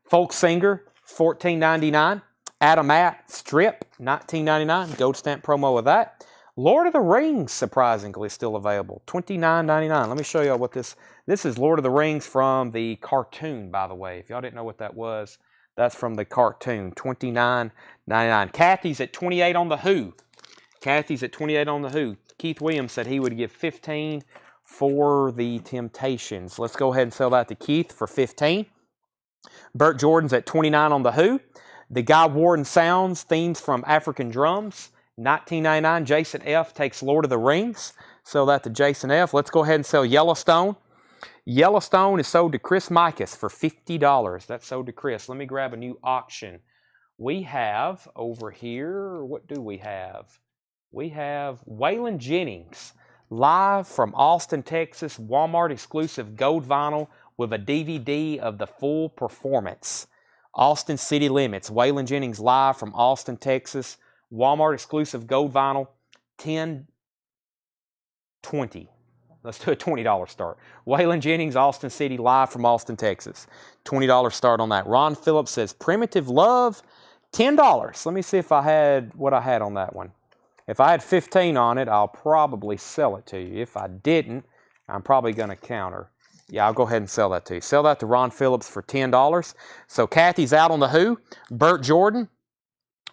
Folk Singer, $14.99. Adam Att, Strip, $19.99. Gold stamp promo of that. Lord of the Rings, surprisingly, still available, $29.99. Let me show y'all what this is. Lord of the Rings from the cartoon, by the way. If y'all didn't know what that was, that's from the cartoon, $29.99. Kathy's at $28 on the Who. Kathy's at $28 on the Who. Keith Williams said he would give $15 for the Temptations. Let's go ahead and sell that to Keith for $15. Burt Jordan's at $29 on the Who. The Guy Warden Sounds, Themes from African Drums, $19.99. Jason F. takes Lord of the Rings. Sell that to Jason F. Let's go ahead and sell Yellowstone. Yellowstone is sold to Chris Mikas for $50. That's sold to Chris. Let me grab a new auction. We have over here, what do we have? We have Waylon Jennings, live from Austin, Texas, Walmart exclusive gold vinyl with a DVD of the full performance. Austin City Limits, Waylon Jennings live from Austin, Texas, Walmart exclusive gold vinyl, $10.20. Let's do a $20 start. Waylon Jennings, Austin City, live from Austin, Texas. $20 start on that. Ron Phillips says, Primitive Love, $10. Let me see if I had what I had on that one. If I had 15 on it, I'll probably sell it to you. If I didn't, I'm probably going to counter. Yeah, I'll go ahead and sell that to you. Sell that to Ron Phillips for $10. So Kathy's out on the Who. Burt Jordan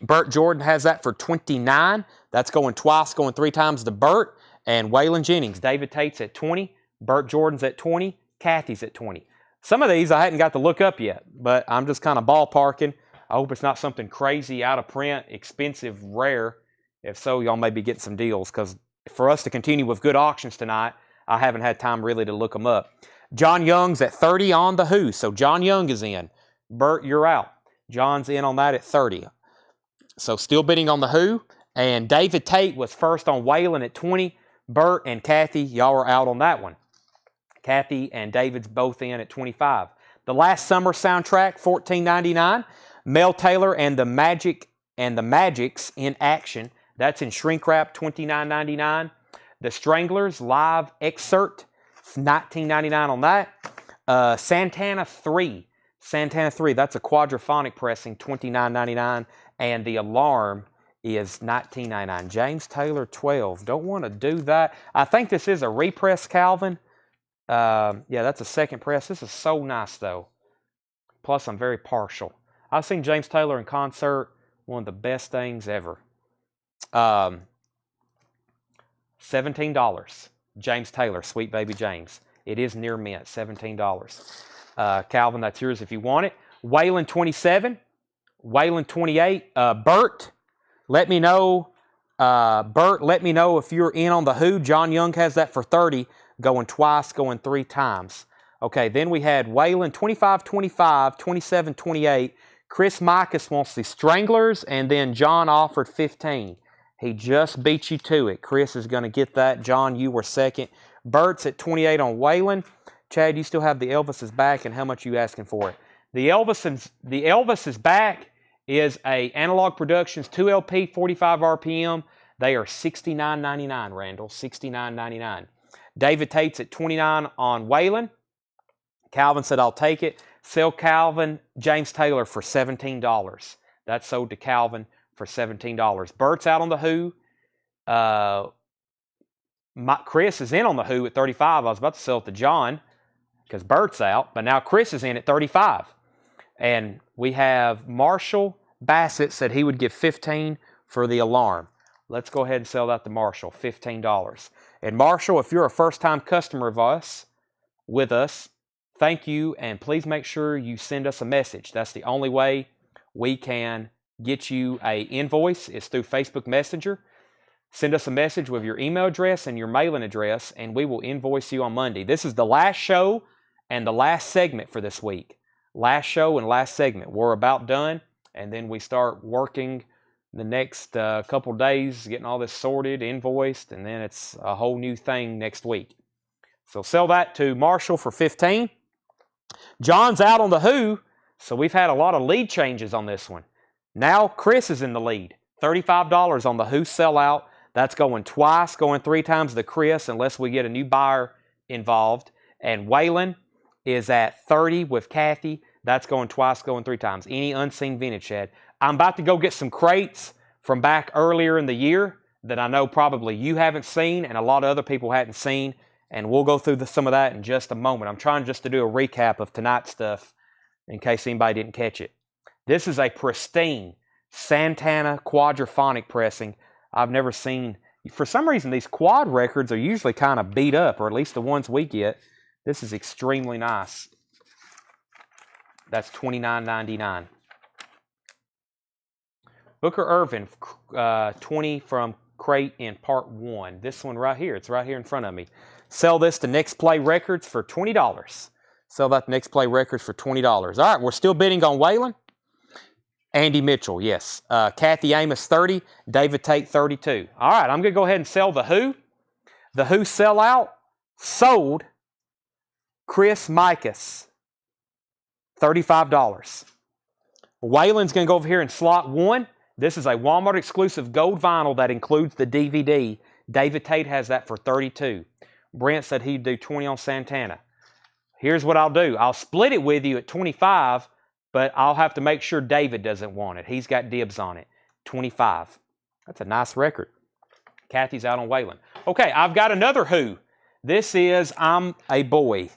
has that for $29. That's going twice, going 3 times to Burt. And Waylon Jennings, David Tate's at $20. Burt Jordan's at $20. Kathy's at $20. Some of these I hadn't got to look up yet, but I'm just kind of ballparking. I hope it's not something crazy, out of print, expensive, rare. If so, y'all may be getting some deals, because for us to continue with good auctions tonight, I haven't had time really to look them up. John Young's at $30 on the Who, so John Young is in. Burt, you're out. John's in on that at $30. So still bidding on the Who. And David Tate was first on Waylon at $20. Burt and Kathy, y'all are out on that one. Kathy and David's both in at $25. The Last Summer soundtrack, $14.99. Mel Taylor and the Magics in Action. That's in shrink wrap, $29.99. The Stranglers live excerpt, $19.99 on that. Santana 3, that's a quadraphonic pressing, $29.99. And The Alarm is $19.99. James Taylor 12. Don't want to do that. I think this is a repress, Calvin. Yeah, that's a second press. This is so nice, though. Plus, I'm very partial. I've seen James Taylor in concert. One of the best things ever. $17. James Taylor, Sweet Baby James. It is near mint, $17. Calvin, that's yours if you want it. Waylon 27. Waylon 28. Burt, let me know. Let me know if you're in on the Who. John Young has that for $30, going twice, going 3 times. Okay, then we had Waylon 25, 25, 27, 28. Chris Mikas wants the Stranglers, and then John offered 15. He just beat you to it. Chris is going to get that. John, you were second. Burt's at 28 on Waylon. Chad, you still have the Elvis is back, and how much are you asking for it? The Elvis is back is a Analog Productions 2LP, 45 RPM. They are $69.99, Randall, $69.99. David Tate's at 29 on Waylon. Calvin said, I'll take it. Sell Calvin James Taylor for $17. That's sold to Calvin for $17. Burt's out on the Who. Chris is in on the Who at 35. I was about to sell it to John because Burt's out, but now Chris is in at 35. And we have Marshall Bassett said he would give 15 for The Alarm. Let's go ahead and sell that to Marshall, $15. And Marshall, if you're a first-time customer with us, thank you, and please make sure you send us a message. That's the only way we can get you an invoice is through Facebook Messenger. Send us a message with your email address and your mailing address, and we will invoice you on Monday. This is the last show and the last segment for this week. Last show and last segment. We're about done, and then we start working the next couple days, getting all this sorted, invoiced, and then it's a whole new thing next week. So sell that to Marshall for $15. John's out on the Who, so we've had a lot of lead changes on this one. Now Chris is in the lead. $35 on the Who sellout. That's going twice, going 3 times to Chris unless we get a new buyer involved. And Waylon is at 30 with Kathy. That's going twice, going 3 times. Any unseen vintage shed. I'm about to go get some crates from back earlier in the year that I know probably you haven't seen and a lot of other people hadn't seen. And we'll go through some of that in just a moment. I'm trying just to do a recap of tonight's stuff in case anybody didn't catch it. This is a pristine Santana quadraphonic pressing. I've never seen. For some reason, these quad records are usually kind of beat up, or at least the ones we get. This is extremely nice. That's $29.99. Booker Irvin, 20 from crate in part 1. This one right here. It's right here in front of me. Sell this to Next Play Records for $20. Sell that to Next Play Records for $20. All right, we're still bidding on Waylon. Andy Mitchell, yes. Kathy Amos, 30. David Tate, 32. All right, I'm going to go ahead and sell the Who. The Who sellout sold Chris Mikas, $35. Waylon's going to go over here in slot 1. This is a Walmart exclusive gold vinyl that includes the DVD. David Tate has that for $32. Brent said he'd do 20 on Santana. Here's what I'll do. I'll split it with you at 25, but I'll have to make sure David doesn't want it. He's got dibs on it. 25. That's a nice record. Kathy's out on Waylon. Okay, I've got another Who. This is I'm a Boy.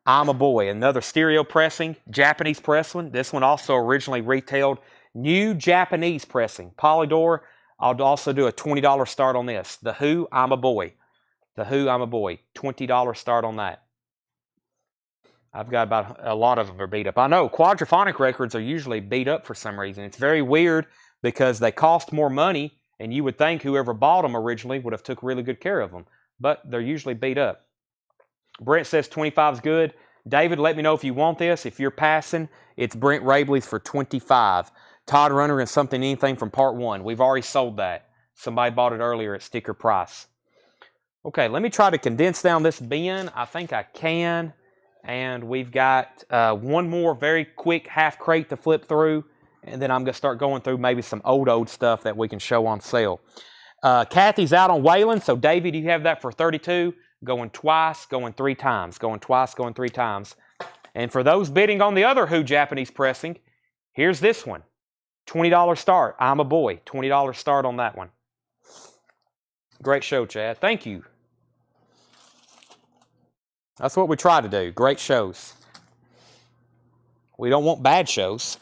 I'm a Boy. Another stereo pressing, Japanese press one. This one also originally retailed. New Japanese pressing. Polydor. I'll also do a $20 start on this. The Who, I'm a Boy. The Who, I'm a Boy. $20 start on that. I've got about a lot of them are beat up. I know quadraphonic records are usually beat up for some reason. It's very weird because they cost more money, and you would think whoever bought them originally would have took really good care of them, but they're usually beat up. Brent says 25 is good. David, let me know if you want this. If you're passing, it's Brent Rabley's for 25. Todd Runner and Something Anything from part 1. We've already sold that. Somebody bought it earlier at sticker price. Okay, let me try to condense down this bin. I think I can. And we've got one more very quick half crate to flip through. And then I'm going to start going through maybe some old stuff that we can show on sale. Kathy's out on Waylon. So, David, you have that for 32. Going twice, going 3 times. Going twice, going 3 times. And for those bidding on the other Who Japanese pressing, here's this one. $20 start. I'm a Boy. $20 start on that one. Great show, Chad. Thank you. That's what we try to do. Great shows. We don't want bad shows.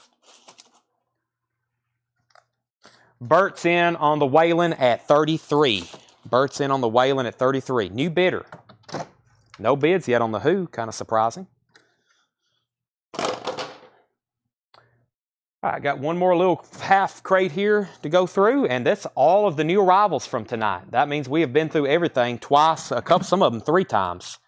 Bert's in on the Waylon at 33. Bert's in on the Waylon at 33. New bidder. No bids yet on the Who. Kind of surprising. All right, got one more little half crate here to go through, and that's all of the new arrivals from tonight. That means we have been through everything twice, some of them 3 times.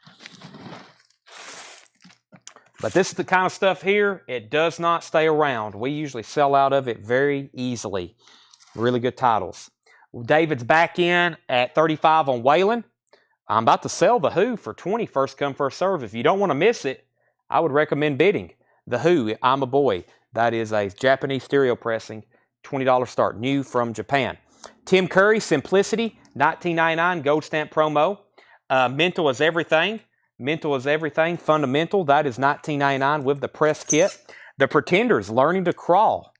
But this is the kind of stuff here, it does not stay around. We usually sell out of it very easily. Really good titles. David's back in at 35 on Waylon. I'm about to sell the Who for 20, first come, first serve. If you don't want to miss it, I would recommend bidding. The Who, I'm a Boy. That is a Japanese stereo pressing, $20 start, new from Japan. Tim Curry, Simplicity, $19.99, gold stamp promo. Mental is Everything. Mental is Everything, Fundamental, that is $19.99 with the press kit. The Pretenders, Learning to Crawl,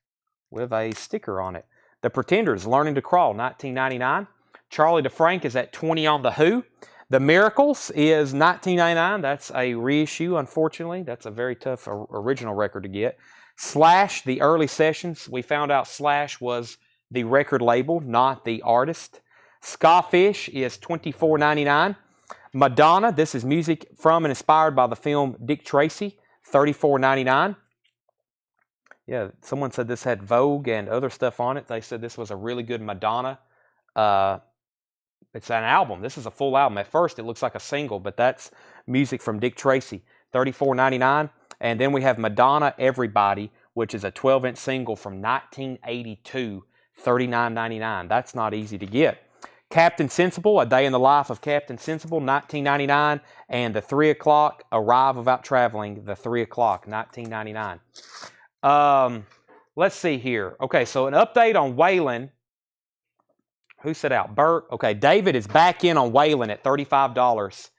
with a sticker on it. The Pretenders, Learning to Crawl, $19.99. Charlie DeFrank is at 20 on the Who. The Miracles is $19.99. That's a reissue, unfortunately. That's a very tough original record to get. Slash, the early sessions. We found out Slash was the record label, not the artist. Skyfish is $24.99. Madonna, this is music from and inspired by the film Dick Tracy, $34.99. Yeah, someone said this had Vogue and other stuff on it. They said this was a really good Madonna. It's an album. This is a full album. At first, it looks like a single, but that's music from Dick Tracy, $34.99. And then we have Madonna Everybody, which is a 12-inch single from 1982, $39.99. That's not easy to get. Captain Sensible, A Day in the Life of Captain Sensible, $19.99. And the 3 o'clock, Arrive Without Traveling, the 3 o'clock, $19.99. Let's see here. Okay, so an update on Waylon. Who said out? Bert. Okay, David is back in on Waylon at $35.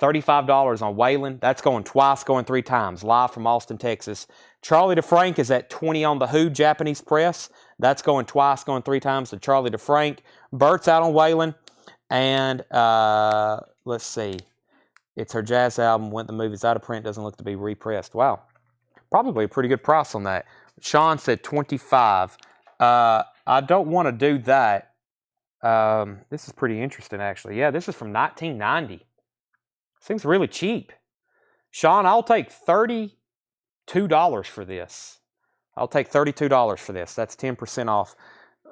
$35 on Waylon. That's going twice, going 3 times. Live from Austin, Texas. Charlie DeFrank is at $20 on the Who Japanese Press. That's going twice, going 3 times to Charlie DeFrank. Bert's out on Waylon. And let's see. It's her jazz album. When the movie's out of print, doesn't look to be repressed. Wow. Probably a pretty good price on that. Sean said $25. I don't want to do that. This is pretty interesting, actually. Yeah, this is from 1990. Seems really cheap. Sean, I'll take $32 for this. I'll take $32 for this. That's 10% off.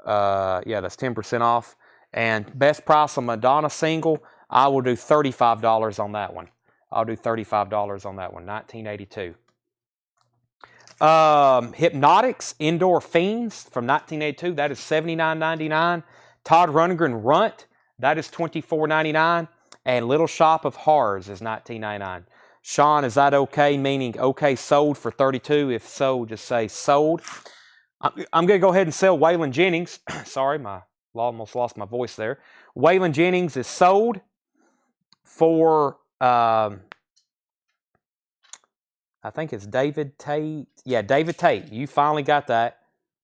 Yeah, that's 10% off. And best price on Madonna single, I will do $35 on that one. I'll do $35 on that one. 1982. Hypnotics, Indoor Fiends from 1982. That is $79.99. Todd Rundgren Runt, that is $24.99. And Little Shop of Horrors is $19.99. Sean, is that okay? Meaning okay sold for $32. If so, just say sold. I'm going to go ahead and sell Waylon Jennings. Sorry, I almost lost my voice there. Waylon Jennings is sold for, I think it's David Tate. Yeah, David Tate. You finally got that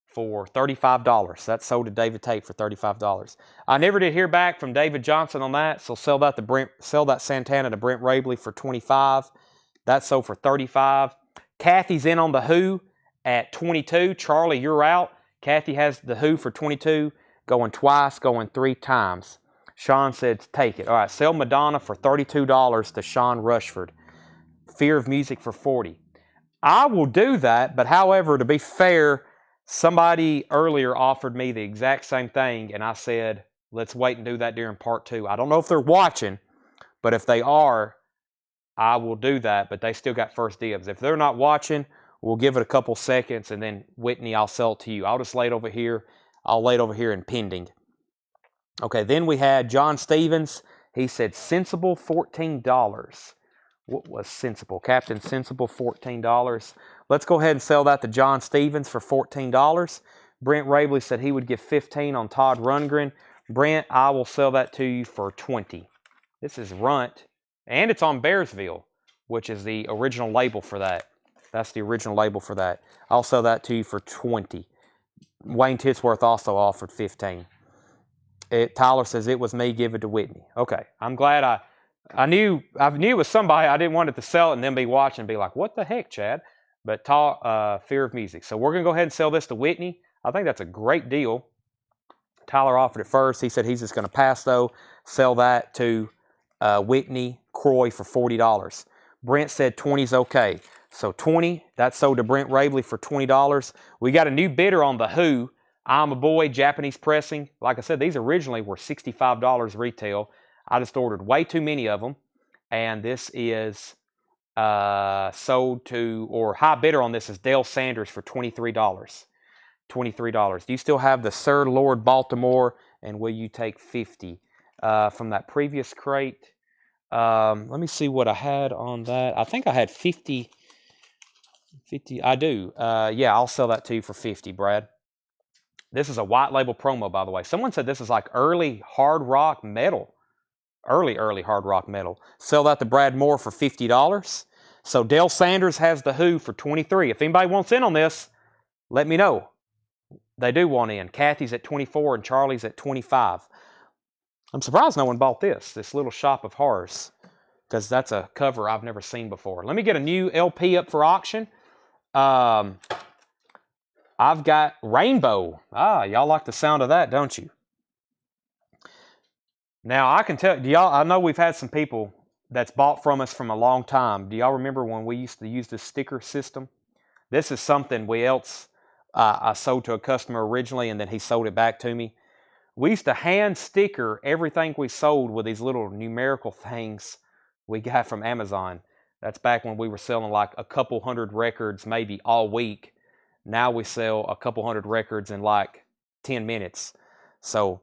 for $35. That's sold to David Tate for $35. I never did hear back from David Johnson on that, so sell that Santana to Brent Rabley for $25. That's sold for $35. Kathy's in on the Who at $22. Charlie, you're out. Kathy has the Who for $22, going twice, going 3 times. Sean said take it. All right, sell Madonna for $32 to Sean Rushford. Fear of Music for $40. I will do that, but however, to be fair, somebody earlier offered me the exact same thing, and I said, let's wait and do that during part 2. I don't know if they're watching, but if they are, I will do that, but they still got first dibs. If they're not watching, we'll give it a couple seconds, and then Whitney, I'll sell it to you. I'll just lay it over here. I'll lay it over here in pending. Okay, then we had John Stevens. He said Sensible, $14. What was Sensible? Captain Sensible, $14. Let's go ahead and sell that to John Stevens for $14. Brent Rabley said he would give $15 on Todd Rundgren. Brent, I will sell that to you for $20. This is Runt, and it's on Bearsville, which is the original label for that. That's the original label for that. I'll sell that to you for $20. Wayne Titsworth also offered $15. Tyler says it was me. Give it to Whitney. Okay, I'm glad I knew it was somebody. I didn't want it to sell it and then be watching and be like, what the heck, Chad? But Fear of Music. So we're going to go ahead and sell this to Whitney. I think that's a great deal. Tyler offered it first. He said he's just going to pass, though. Sell that to Whitney Croy for $40. Brent said 20 is okay. So 20, that's sold to Brent Rabley for $20. We got a new bidder on the Who. I'm a Boy, Japanese pressing. Like I said, these originally were $65 retail. I just ordered way too many of them. And this is sold to, or high bidder on this is Dale Sanders for $23. $23. Do you still have the Sir Lord Baltimore? And will you take 50 from that previous crate? Let me see what I had on that. I think I had 50. I do. Yeah, I'll sell that to you for 50, Brad. This is a white label promo, by the way. Someone said this is like early hard rock metal. Early hard rock metal. Sell that to Brad Moore for $50. So Dale Sanders has the Who for $23. If anybody wants in on this, let me know. They do want in. Kathy's at $24 and Charlie's at $25. I'm surprised no one bought this Little Shop of Horrors, because that's a cover I've never seen before. Let me get a new LP up for auction. I've got Rainbow. Y'all like the sound of that, don't you? Now, I can tell, I know we've had some people that's bought from us from a long time. Do y'all remember when we used to use the sticker system? This is something I sold to a customer originally, and then he sold it back to me. We used to hand sticker everything we sold with these little numerical things we got from Amazon. That's back when we were selling like a couple hundred records maybe all week. Now we sell a couple hundred records in like 10 minutes. So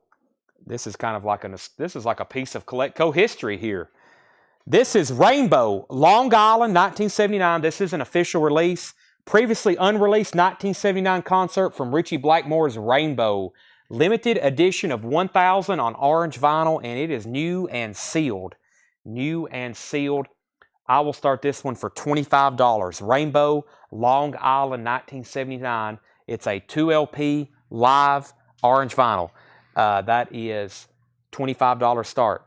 this is kind of like a piece of Colectco history here. This is Rainbow, Long Island, 1979. This is an official release. Previously unreleased 1979 concert from Richie Blackmore's Rainbow. Limited edition of 1,000 on orange vinyl, and it is new and sealed. New and sealed. I will start this one for $25. Rainbow, Long Island, 1979. It's a 2LP live orange vinyl. That is $25 start.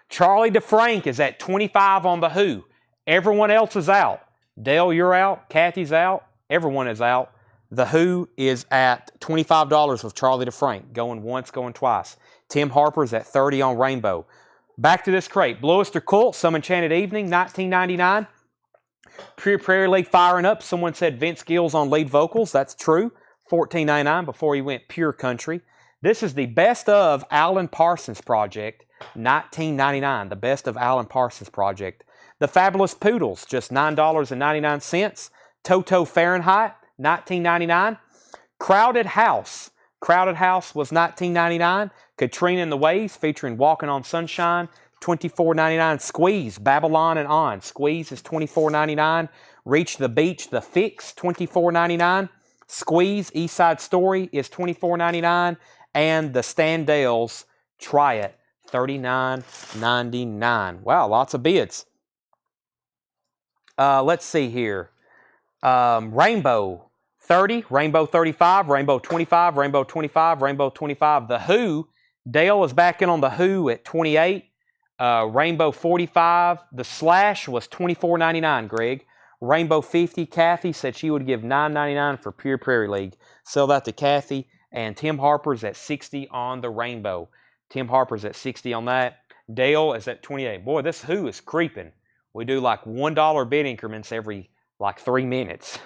Charlie DeFrank is at $25 on the Who. Everyone else is out. Dale, you're out. Kathy's out. Everyone is out. The Who is at $25 with Charlie DeFrank. Going once, going twice. Tim Harper's at $30 on Rainbow. Back to this crate. Blue Oyster Cult, Some Enchanted Evening, 1999. Pure Prairie League firing up. Someone said Vince Gill's on lead vocals. That's true. $14.99 before he went pure country. This is the Best of Alan Parsons Project, 1999. The Best of Alan Parsons Project. The Fabulous Poodles, just $9.99. Toto Fahrenheit, 1999. Crowded House. Crowded House was $19.99. Katrina and the Waves featuring Walking on Sunshine, $24.99. Squeeze, Babylon and On. Squeeze is $24.99. Reach the Beach, The Fix, $24.99. Squeeze, East Side Story is $24.99. And the Standells, Try It, $39.99. Wow, lots of bids. Let's see here. Rainbow 30, Rainbow 35, Rainbow 25, Rainbow 25, Rainbow 25. The Who, Dale is back in on The Who at 28. Rainbow 45, The Slash was $24.99, Greg. Rainbow 50, Kathy said she would give $9.99 for Pure Prairie League. Sell that to Kathy. And Tim Harper's at $60 on the Rainbow. Tim Harper's at $60 on that. Dale is at $28. Boy, this Who is creeping. We do like $1 bid increments every like 3 minutes.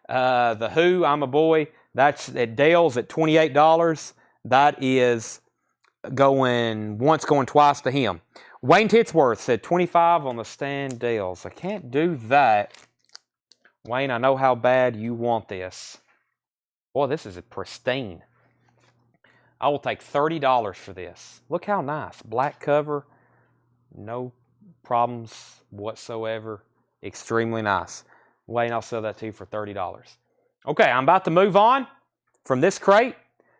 The Who, I'm a Boy, that's at Dale's at $28. That is going once, going twice to him. Wayne Titsworth said $25 on the Standells. I can't do that. Wayne, I know how bad you want this. Boy, this is pristine. I will take $30 for this. Look how nice. Black cover. No problems whatsoever. Extremely nice. Wayne, I'll sell that to you for $30. Okay, I'm about to move on from this crate.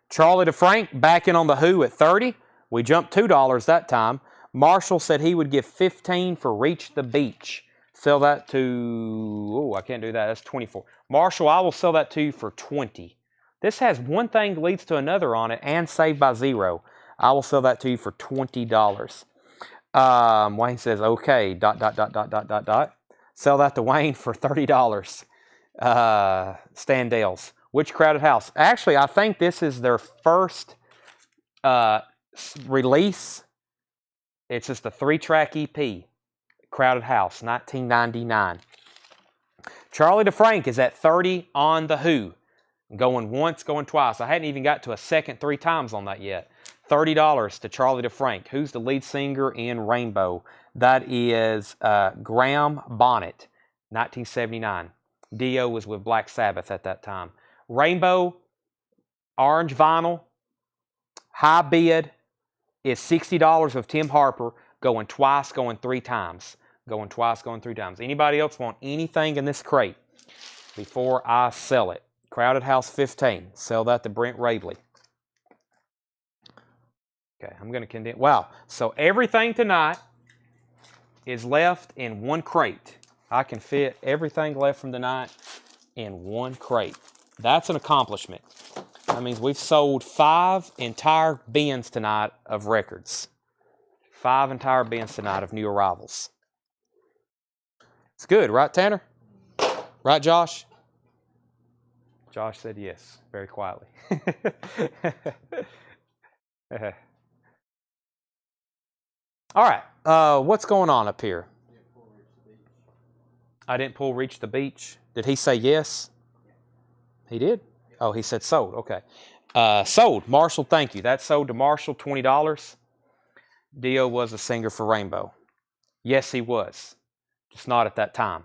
Charlie DeFrank back in on the Who at $30. We jumped $2 that time. Marshall said he would give $15 for Reach the Beach. Sell that to, oh, I can't do that. That's $24. Marshall, I will sell that to you for $20. This has one thing leads to another on it and Saved by Zero. I will sell that to you for $20. Wayne says, okay, ... Sell that to Wayne for $30. Standells. Which Crowded House? Actually, I think this is their first release. It's just a 3-track EP. Crowded House, 1999. Charlie DeFrank is at $30 on the Who. Going once, going twice. I hadn't even got to a second 3 times on that yet. $30 to Charlie DeFrank. Who's the lead singer in Rainbow? That is Graham Bonnet, 1979. Dio was with Black Sabbath at that time. Rainbow, orange vinyl, high bid is $60 of Tim Harper. Going twice, going 3 times. Going twice, going 3 times. Anybody else want anything in this crate before I sell it? Crowded House 15. Sell that to Brent Ravely. Okay, I'm going to condense. Wow. So everything tonight is left in one crate. I can fit everything left from tonight in one crate. That's an accomplishment. That means we've sold 5 entire bins tonight of records. 5 entire bins tonight of new arrivals. It's good, right, Tanner? Right, Josh? Josh said yes, very quietly. All right. What's going on up here? I didn't pull Reach the Beach. Did he say yes? He did? Oh, he said sold. Okay. Sold. Marshall, thank you. That sold to Marshall, $20. Dio was a singer for Rainbow. Yes, he was. Just not at that time.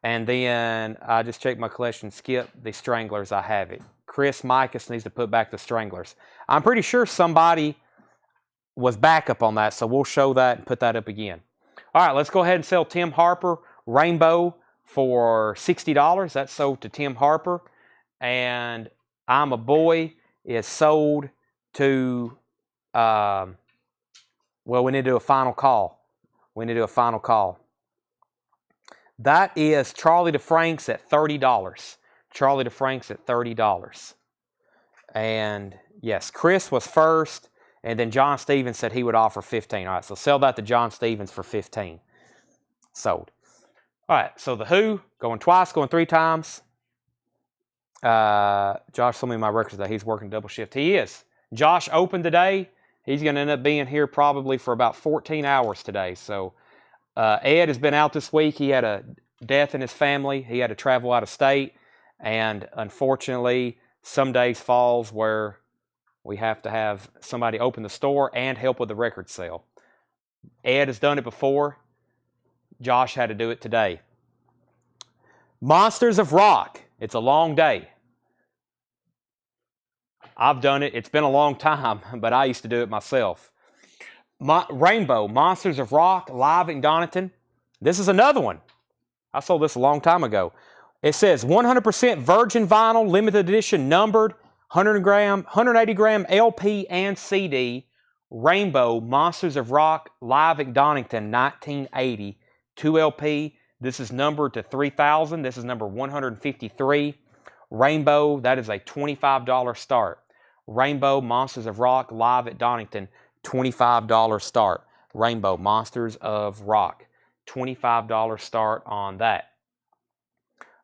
And then I just checked my collection. Skip the Stranglers. I have it. Chris Micus needs to put back the Stranglers. I'm pretty sure somebody was backup on that, so we'll show that and put that up again. All right, let's go ahead and sell Tim Harper Rainbow for $60. That's sold to Tim Harper. And I'm a Boy is sold to, well, we need to do a final call. We need to do a final call. That is Charlie DeFranks at $30. Charlie DeFranks at $30. And yes, Chris was first, and then John Stevens said he would offer $15. All right, so sell that to John Stevens for $15. Sold. All right, so the Who, going twice, going 3 times. Josh told me my records that he's working double shift. He is. Josh opened today. He's going to end up being here probably for about 14 hours today. So Ed has been out this week. He had a death in his family. He had to travel out of state. And unfortunately, some days falls where we have to have somebody open the store and help with the record sale. Ed has done it before. Josh had to do it today. Monsters of Rock. It's a long day. I've done it. It's been a long time, but I used to do it myself. Rainbow, Monsters of Rock, live in Donington. This is another one. I sold this a long time ago. It says 100% virgin vinyl, limited edition, numbered, 180 gram LP and CD. Rainbow, Monsters of Rock, live at Donington, 1980. 2 LP. This is numbered to 3,000. This is number 153. Rainbow, that is a $25 start. Rainbow, Monsters of Rock, live at Donington, $25 start. Rainbow, Monsters of Rock, $25 start on that.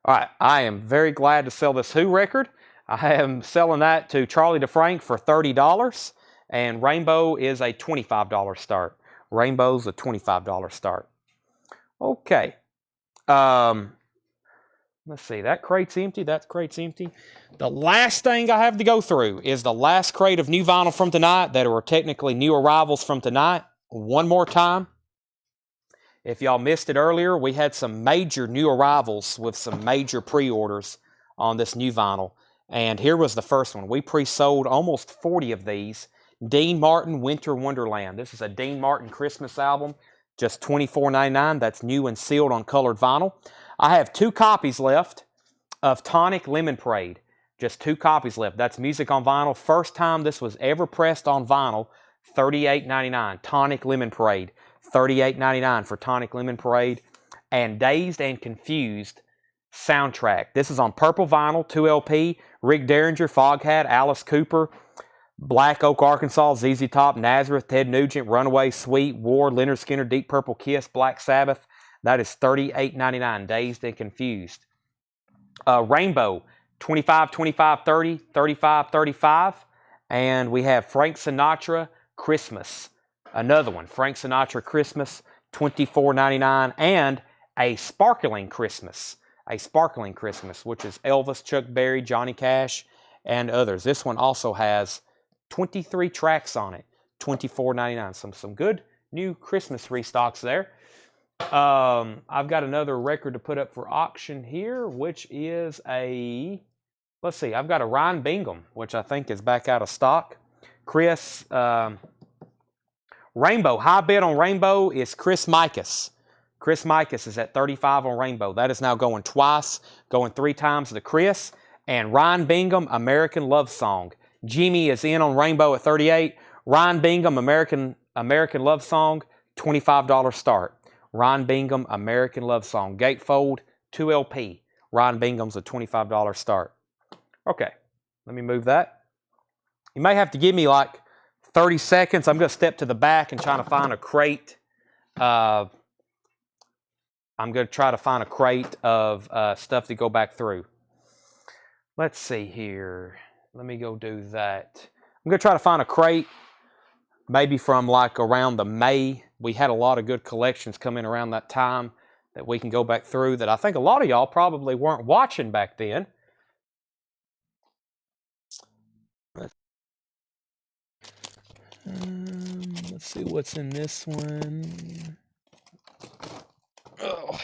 All right, I am very glad to sell this Who record. I am selling that to Charlie DeFrank for $30, and Rainbow is a $25 start. Rainbow's a $25 start. Okay. Let's see, that crate's empty, that crate's empty. The last thing I have to go through is the last crate of new vinyl from tonight that were technically new arrivals from tonight. One more time. If y'all missed it earlier, we had some major new arrivals with some major pre-orders on this new vinyl. And here was the first one. We pre-sold almost 40 of these. Dean Martin, Winter Wonderland. This is a Dean Martin Christmas album. Just $24.99. That's new and sealed on colored vinyl. I have 2 copies left of Tonic Lemon Parade. Just 2 copies left. That's music on vinyl. First time this was ever pressed on vinyl, $38.99. Tonic Lemon Parade, $38.99 for Tonic Lemon Parade. And Dazed and Confused soundtrack. This is on purple vinyl, 2 LP. Rick Derringer, Foghat, Alice Cooper, Black Oak, Arkansas, ZZ Top, Nazareth, Ted Nugent, Runaway, Sweet, War, Leonard Skinner, Deep Purple Kiss, Black Sabbath. That is $38.99, Dazed and Confused. Rainbow, $25, $25, $30, $35, $35. And we have Frank Sinatra, Christmas. Another one, Frank Sinatra, Christmas, $24.99. And a Sparkling Christmas. A Sparkling Christmas, which is Elvis, Chuck Berry, Johnny Cash, and others. This one also has 23 tracks on it, $24.99. Some good new Christmas restocks there. I've got another record to put up for auction here, which is let's see, I've got a Ryan Bingham, which I think is back out of stock. Chris, Rainbow, high bid on Rainbow is Chris Micus. Chris Micus is at $35 on Rainbow. That is now going twice, going 3 times to Chris. And Ryan Bingham, American Love Song. Jimmy is in on Rainbow at $38. Ryan Bingham, American Love Song, $25 start. Ryan Bingham, American Love Song. Gatefold, 2 LP. Ryan Bingham's a $25 start. Okay, let me move that. You may have to give me like 30 seconds. I'm going to step to the back and try to find a crate. I'm going to try to find a crate of stuff to go back through. Let's see here. Let me go do that. I'm going to try to find a crate maybe from like around the May we had a lot of good collections come in around that time that we can go back through that I think a lot of y'all probably weren't watching back then. Let's see what's in this one. Oh.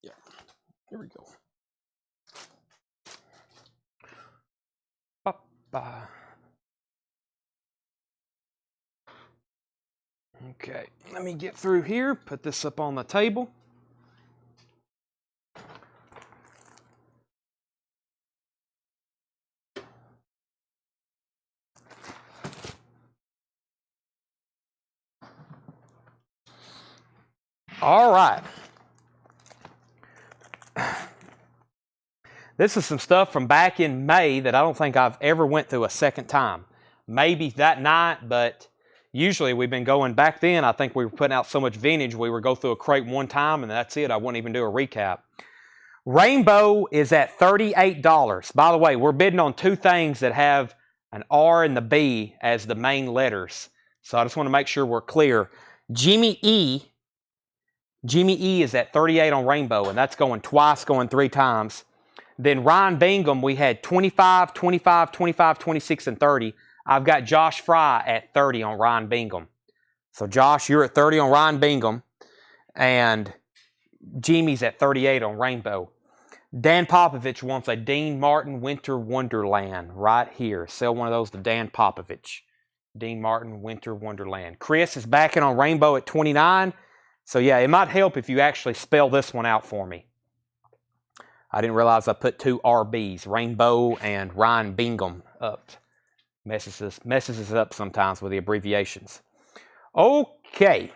Yeah, here we go. Ba-ba. Okay, let me get through here, put this up on the table. All right. This is some stuff from back in May that I don't think I've ever went through a second time. Maybe that night, but usually we've been going back then. I think we were putting out so much vintage, we would go through a crate one time and that's it. I wouldn't even do a recap. Rainbow is at $38. By the way, we're bidding on two things that have an R and the B as the main letters. So I just want to make sure we're clear. Jimmy E is at 38 on Rainbow, and that's going twice, going three times. Then Ryan Bingham, we had 25, 25, 25, 26, and 30. I've got Josh Fry at 30 on Ryan Bingham. So Josh, you're at 30 on Ryan Bingham, and Jimmy's at 38 on Rainbow. Dan Popovich wants a Dean Martin Winter Wonderland right here. Sell one of those to Dan Popovich. Dean Martin Winter Wonderland. Chris is backing on Rainbow at 29. So yeah, it might help if you actually spell this one out for me. I didn't realize I put two RBs, Rainbow and Ryan Bingham up. Messes us up sometimes with the abbreviations. Okay.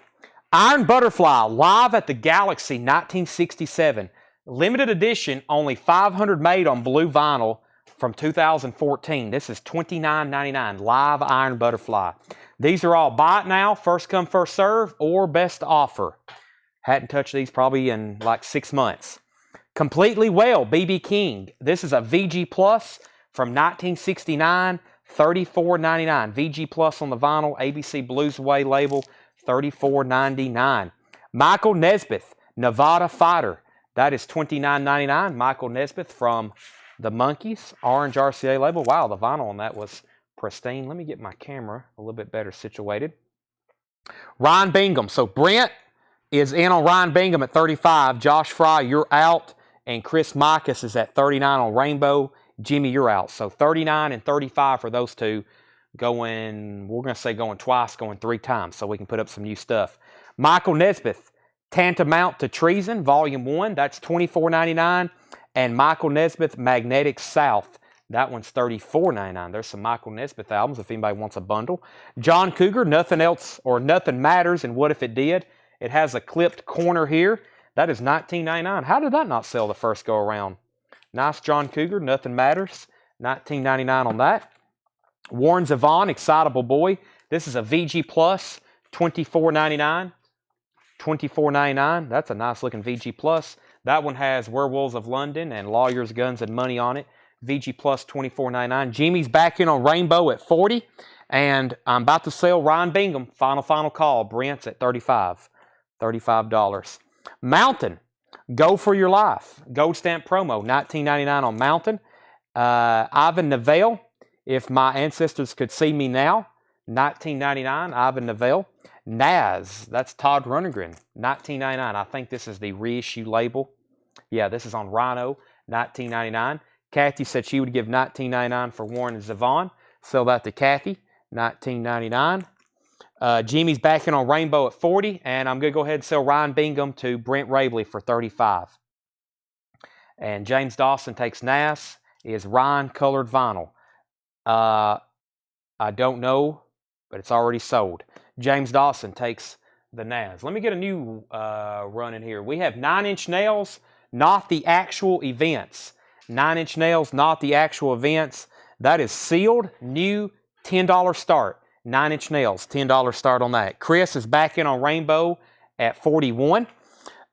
Iron Butterfly, live at the Galaxy 1967. Limited edition, only 500 made on blue vinyl from 2014. This is $29.99, live Iron Butterfly. These are all buy it now, first come, first serve, or best offer. Hadn't touched these probably in like 6 months. Completely Well, BB King. This is a VG Plus from 1969, $34.99. VG Plus on the vinyl, ABC Blues Away label, $34.99. Michael Nesmith, Nevada Fighter. That is $29.99. Michael Nesmith from the Monkees, orange RCA label. Wow, the vinyl on that was pristine. Let me get my camera a little bit better situated. Ryan Bingham. So Brent is in on Ryan Bingham at 35. Josh Fry, you're out. And Chris Micus is at 39 on Rainbow. Jimmy, you're out. So 39 and 35 for those two. Going, we're going to say going twice, going three times, so we can put up some new stuff. Michael Nesmith, Tantamount to Treason, Volume 1. That's $24.99. And Michael Nesmith, Magnetic South. That one's $34.99. There's some Michael Nesmith albums if anybody wants a bundle. John Cougar, Nothing Else or Nothing Matters, and What If It Did? It has a clipped corner here. That is $19.99. How did that not sell the first go around? Nice John Cougar, Nothing Matters. $19.99 on that. Warren Zevon, Excitable Boy. This is a VG Plus, $24.99. $24.99. That's a nice looking VG Plus. That one has Werewolves of London and Lawyers, Guns, and Money on it. VG Plus, $24.99. Jimmy's back in on Rainbow at 40. And I'm about to sell Ryan Bingham. Final call. Brent's at 35. $35. Mountain, Go For Your Life. Gold stamp promo, $19.99 on Mountain. Ivan Neville, If My Ancestors Could See Me Now, $19.99. Ivan Neville. Naz, that's Todd Rundgren, $19.99. I think this is the reissue label. Yeah, this is on Rhino, $19.99. Kathy said she would give $19.99 for Warren Zevon. Sell that to Kathy, $19.99. Jimmy's backing on Rainbow at 40, and I'm going to go ahead and sell Ryan Bingham to Brent Rabley for 35. And James Dawson takes Nas, is Ryan colored vinyl. I don't know, but it's already sold. James Dawson takes the Nas. Let me get a new run in here. We have 9 Inch Nails, not the actual events. 9 Inch Nails, not the actual events. That is sealed, new, $10 start. 9 Inch Nails, $10 start on that. Chris is back in on Rainbow at 41.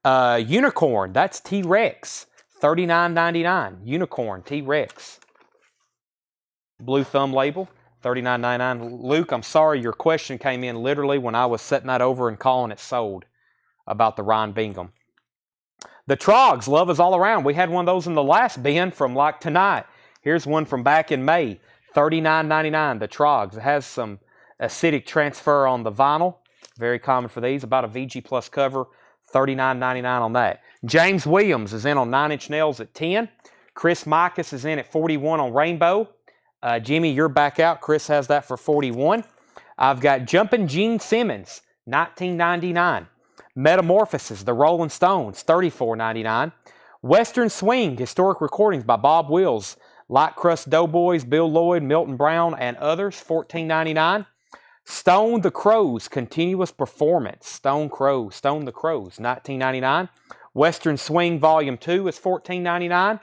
Unicorn, that's T-Rex, $39.99. Unicorn, T-Rex. Blue thumb label, $39.99. Luke, I'm sorry, your question came in literally when I was setting that over and calling it sold about the Ryan Bingham. The Trogs, love is all around. We had one of those in the last bin from like tonight. Here's one from back in May, $39.99. The Trogs. It has some acidic transfer on the vinyl. Very common for these. About a VG Plus cover, $39.99 on that. James Williams is in on 9-inch nails at 10. Chris Micus is in at 41 on Rainbow. Jimmy, you're back out. Chris has that for 41. I've got Jumpin' Gene Simmons, $19.99. Metamorphosis, the Rolling Stones, $34.99. Western Swing, historic recordings by Bob Wills, Light Crust Doughboys, Bill Lloyd, Milton Brown, and others, $14.99. Stone the Crows, continuous performance. Stone the Crows, $19.99. Western Swing Volume 2 is $14.99.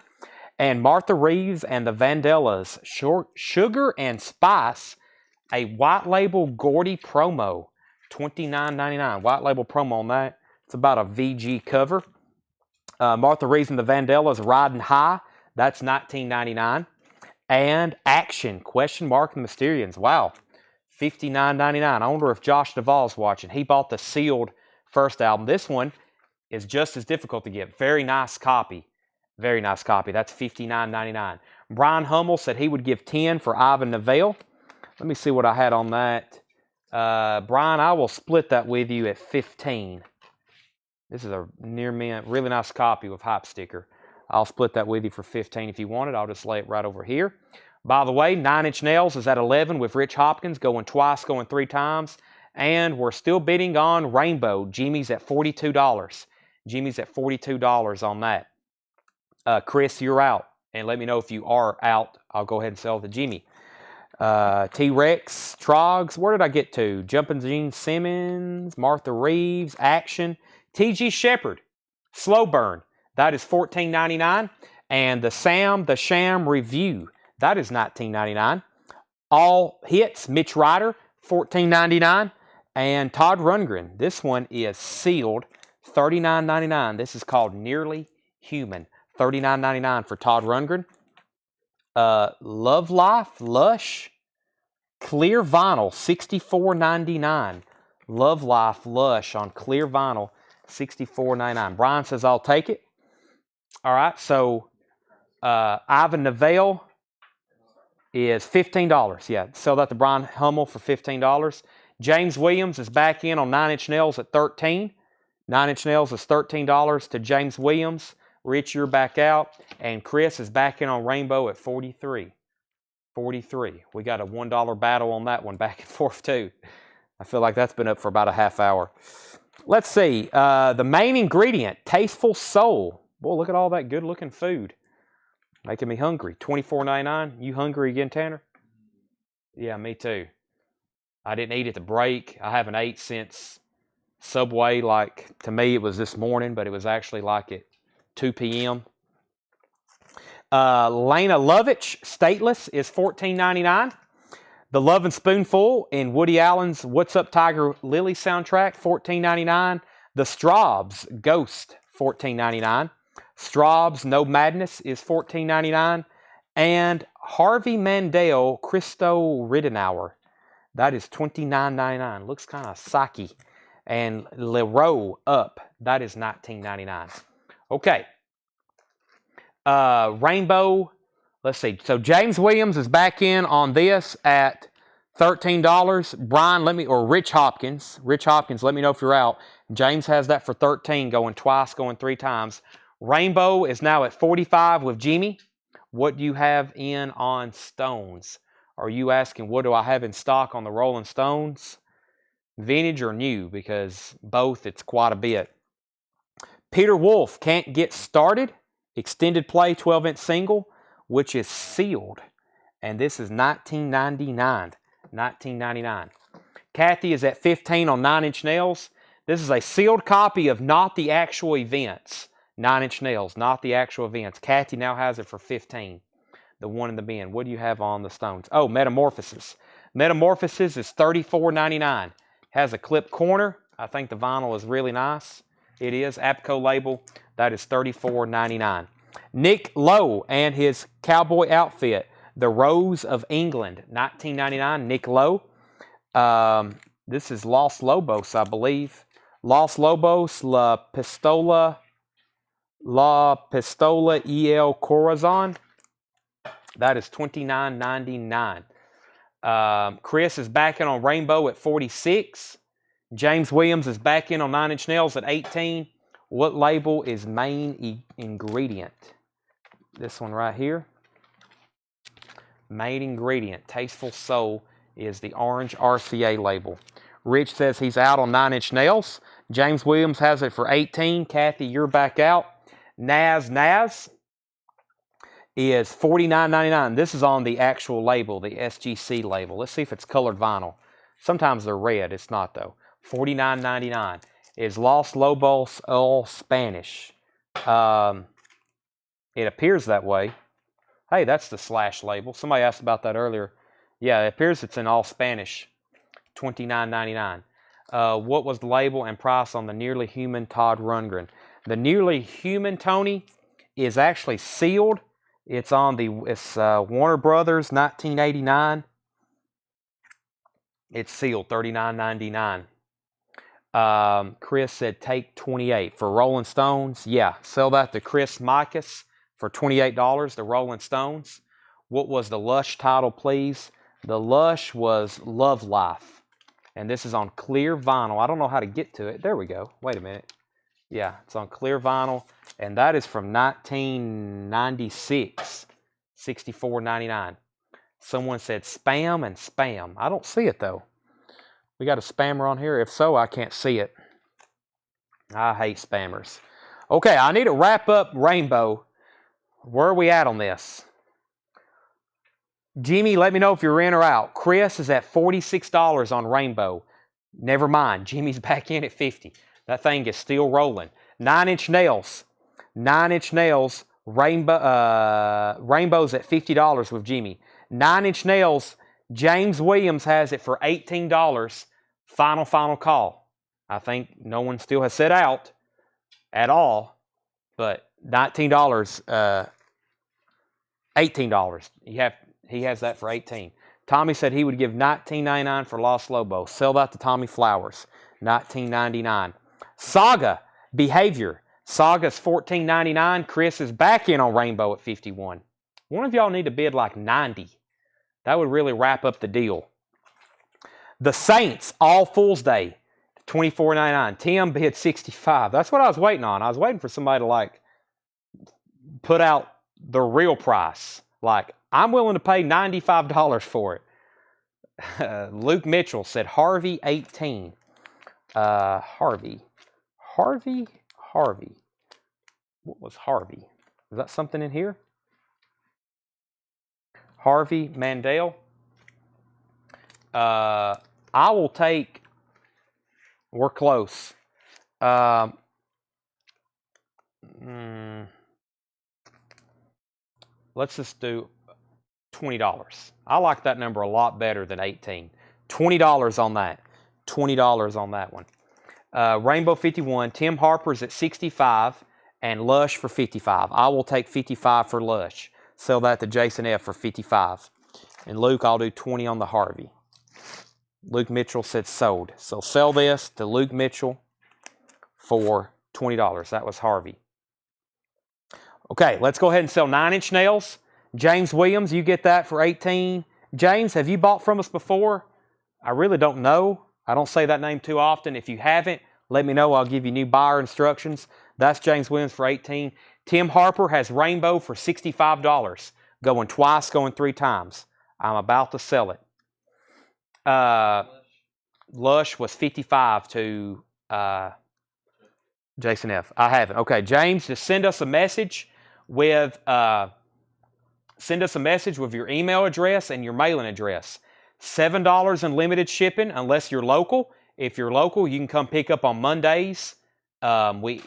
And Martha Reeves and the Vandellas, Sugar and Spice, a white label Gordy promo, $29.99. White label promo on that. It's about a VG cover. Martha Reeves and the Vandellas, Riding High, that's $19.99. And Action, question mark, the Mysterians. Wow, $59.99. I wonder if Josh Duvall's watching. He bought the sealed first album. This one is just as difficult to get. Very nice copy. Very nice copy. That's $59.99. Brian Hummel said he would give 10 for Ivan Neville. Let me see what I had on that. Brian, I will split that with you at 15. This is a near mint, really nice copy with hype sticker. I'll split that with you for 15 if you want it. I'll just lay it right over here. By the way, 9-inch nails is at 11 with Rich Hopkins, going twice, going 3 times. And we're still bidding on Rainbow. Jimmy's at $42. Jimmy's at $42 on that. Chris, you're out. And let me know if you are out. I'll go ahead and sell to Jimmy. T-Rex, Trogs, where did I get to? Jumpin' Gene Simmons, Martha Reeves, Action. T.G. Shepherd, Slow Burn, that is $14.99. And the Sam the Sham Review, that is $19.99. All Hits, Mitch Ryder, $14.99. And Todd Rundgren, this one is sealed, $39.99. This is called Nearly Human, $39.99 for Todd Rundgren. Love Life, Lush, clear vinyl, $64.99. Love Life, Lush on clear vinyl, $64.99. Brian says, I'll take it. All right, so Ivan Neville is $15. Yeah, sell that to Brian Hummel for $15. James Williams is back in on 9-inch nails at 13. 9-inch nails is $13 to James Williams. Rich, you're back out. And Chris is back in on Rainbow at 43. 43. We got a $1 battle on that one back and forth too. I feel like that's been up for about a half hour. Let's see. The main ingredient, Tasteful Soul. Boy, look at all that good looking food. Making me hungry. $24.99. You hungry again, Tanner? Yeah, me too. I didn't eat at the break. I haven't ate since Subway. Like, to me, it was this morning, but it was actually like at 2 p.m. Lena Lovitch, Stateless, is $14.99. The Love and Spoonful in Woody Allen's What's Up Tiger Lily soundtrack, $14.99. The Straubs, Ghost, $14.99. Straubs, No Madness is $14.99. And Harvey Mandel, Christo Ridenour, that is $29.99. Looks kind of psyche. And Leroy Up, that is $19.99. Okay. Rainbow, let's see. So James Williams is back in on this at $13. Brian, or Rich Hopkins, let me know if you're out. James has that for $13, going twice, going 3 times. Rainbow is now at $45 with Jimmy. What do you have in on Stones? Are you asking what do I have in stock on the Rolling Stones? Vintage or new? Because both, it's quite a bit. Peter Wolf, Can't Get Started. Extended play 12-inch single, which is sealed. And this is $19.99. $19.99. Kathy is at 15 on 9-inch nails. This is a sealed copy of Not the Actual Events. 9-inch nails, Not the Actual Events. Kathy now has it for 15. The one in the bin. What do you have on the Stones? Oh, Metamorphosis. Metamorphosis is $34.99. Has a clip corner. I think the vinyl is really nice. It is. Apco label. That is $34.99. Nick Lowe and his cowboy outfit. The Rose of England, 1999, Nick Lowe. This is Los Lobos, I believe. Los Lobos, La Pistola y el Corazon. That is $29.99. Chris is back in on Rainbow at 46. James Williams is back in on 9 Inch Nails at 18. What label is main ingredient? This one right here. Main ingredient, Tasteful Soul, is the orange RCA label. Rich says he's out on 9 Inch Nails. James Williams has it for 18. Kathy, you're back out. Naz is $49.99. This is on the actual label, the SGC label. Let's see if it's colored vinyl. Sometimes they're red. It's not, though. $49.99 is Los Lobos all Spanish. It appears that way. Hey, that's the slash label. Somebody asked about that earlier. Yeah, it appears it's in all Spanish. $29.99. What was the label and price on the Nearly Human Todd Rundgren? The Nearly Human, Tony, is actually sealed. It's on the Warner Brothers, 1989. It's sealed, $39.99. Chris said take 28 for Rolling Stones. Yeah, sell that to Chris Micus for $28, the Rolling Stones. What was the Lush title, please? The Lush was Love Life. And this is on clear vinyl. I don't know how to get to it. There we go. Wait a minute. Yeah, it's on clear vinyl. And that is from 1996. $64.99. Someone said spam and spam. I don't see it, though. We got a spammer on here? If so, I can't see it. I hate spammers. Okay, I need to wrap up Rainbow. Where are we at on this? Jimmy, let me know if you're in or out. Chris is at $46 on Rainbow. Never mind. Jimmy's back in at $50. That thing is still rolling. 9 Inch Nails. 9 Inch Nails. Rainbow's at $50 with Jimmy. 9 Inch Nails. James Williams has it for $18. Final call. I think no one still has said out at all. But $19, $18. He has that for $18. Tommy said he would give $19.99 for Los Lobos. Sell that to Tommy Flowers. $19.99. Saga Behavior. Saga's $14.99. Chris is back in on Rainbow at $51. One of y'all need to bid like $90. That would really wrap up the deal. The Saints All Fool's Day. $24.99. Tim bid $65. That's what I was waiting on. I was waiting for somebody to like put out the real price. Like, I'm willing to pay $95 for it. Luke Mitchell said Harvey 18. Harvey. What was Harvey? Is that something in here? Harvey Mandel. I will take. We're close. Let's just do $20. I like that number a lot better than 18. $20 on that. $20 on that one. Rainbow 51. Tim Harper's at 65 and Lush for 55. I will take 55 for Lush. Sell that to Jason F for 55. And Luke, I'll do 20 on the Harvey. Luke Mitchell said sold. So sell this to Luke Mitchell for $20. That was Harvey. Okay, let's go ahead and sell 9 Inch Nails. James Williams, you get that for 18. James, have you bought from us before? I really don't know. I don't say that name too often. If you haven't, let me know. I'll give you new buyer instructions. That's James Williams for 18. Tim Harper has Rainbow for $65. Going twice, going 3 times. I'm about to sell it. Lush was 55 to Jason F. I haven't. Okay, James, just send us a message with your email address and your mailing address. $7 in limited shipping unless you're local. If you're local, you can come pick up on Mondays. If we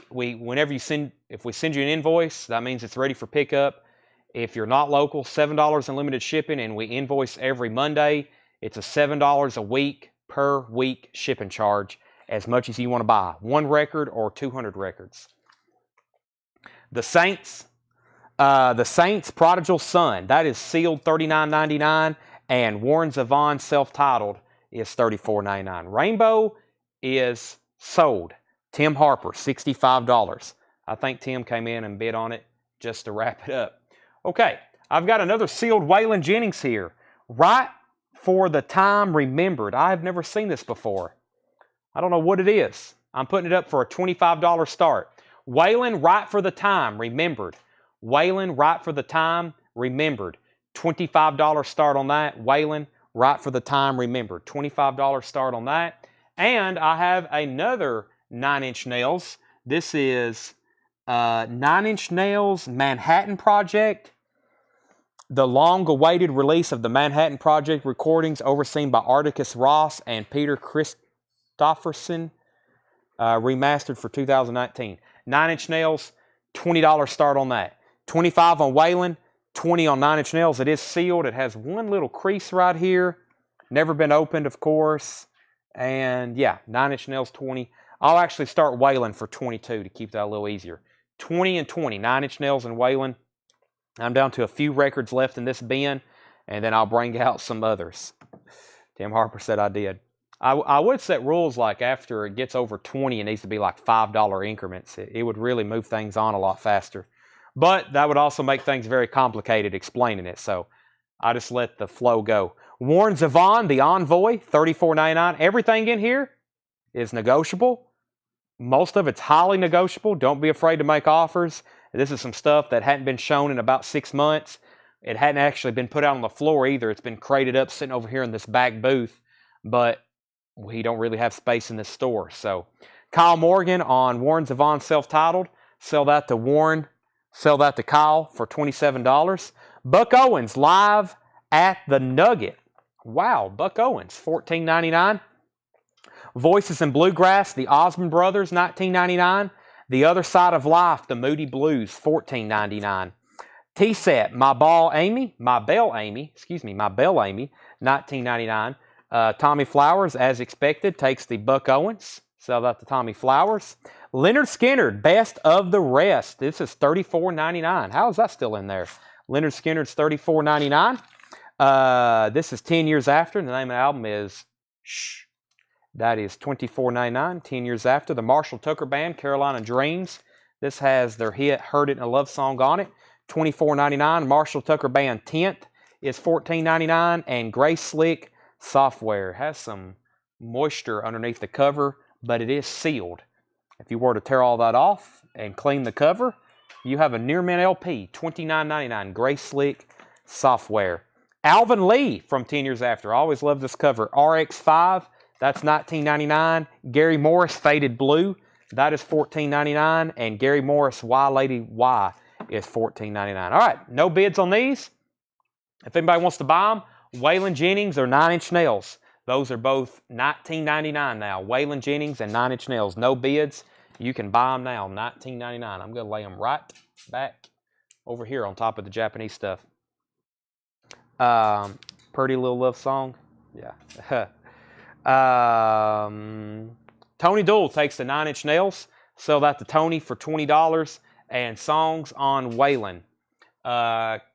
send you an invoice, that means it's ready for pickup. If you're not local, $7 in limited shipping, and we invoice every Monday. It's a $7 a week per week shipping charge, as much as you want to buy. 1 record or 200 records. The Saints, The Saints Prodigal Son, that is sealed $39.99, and Warren Zevon self-titled is $34.99. Rainbow is sold. Tim Harper, $65. I think Tim came in and bid on it just to wrap it up. Okay, I've got another sealed Waylon Jennings here. Right for the Time Remembered. I have never seen this before. I don't know what it is. I'm putting it up for a $25 start. Waylon, Right for the Time Remembered. Waylon, Right for the Time Remembered. $25 start on that. Waylon, Right for the Time Remembered. $25 start on that. And I have another 9 Inch Nails. This is 9 Inch Nails Manhattan Project. The long-awaited release of the Manhattan Project recordings overseen by Articus Ross and Peter Christopherson, remastered for 2019. 9 Inch Nails, $20 start on that. $25 on Waylon, $20 on 9 Inch Nails. It is sealed. It has one little crease right here. Never been opened, of course. And yeah, 9 Inch Nails, $20. I'll actually start Waylon for $22 to keep that a little easier. 20 and 20, 9 Inch Nails and Waylon. I'm down to a few records left in this bin, and then I'll bring out some others. Tim Harper said I did. I would set rules like after it gets over 20, it needs to be like $5 increments. It would really move things on a lot faster. But that would also make things very complicated explaining it, so I just let the flow go. Warren Zevon, the Envoy, $34.99. Everything in here is negotiable. Most of it's highly negotiable. Don't be afraid to make offers. This is some stuff that hadn't been shown in about 6 months. It hadn't actually been put out on the floor either. It's been crated up, sitting over here in this back booth. But we don't really have space in this store. So Kyle Morgan on Warren Zevon self-titled. Sell that to Warren. Sell that to Kyle for $27. Buck Owens live at the Nugget. Wow, Buck Owens, $14.99. Voices in Bluegrass, the Osmond Brothers, $19.99. The Other Side of Life, the Moody Blues, $14.99. T-Set, My Bell Amy, $19.99. Tommy Flowers, as expected, takes the Buck Owens. Sell that to Tommy Flowers. Leonard Skinner, Best of the Rest. This is $34.99. How is that still in there? Leonard Skinner's $34.99. This is 10 Years After. The name of the album is Shh. That is $24.99, 10 Years After. The Marshall Tucker Band, Carolina Dreams. This has their hit Heard It in a Love Song on it. $24.99. Marshall Tucker Band Tent is $14.99. And Gray Slick Software has some moisture underneath the cover, but it is sealed. If you were to tear all that off and clean the cover, you have a Near Mint LP, $29.99. Gray Slick Software. Alvin Lee from 10 Years After. I always love this cover. RX5. That's $19.99. Gary Morris, Faded Blue. That is $14.99. And Gary Morris, Why Lady Why is $14.99. All right, no bids on these. If anybody wants to buy them, Waylon Jennings or 9 Inch Nails. Those are both $19.99 now. Waylon Jennings and 9 Inch Nails. No bids. You can buy them now, $19.99. I'm going to lay them right back over here on top of the Japanese stuff. Pretty Little Love Song. Yeah. Tony Doyle takes the 9 Inch Nails. Sell that to Tony for $20. And Songs on Waylon.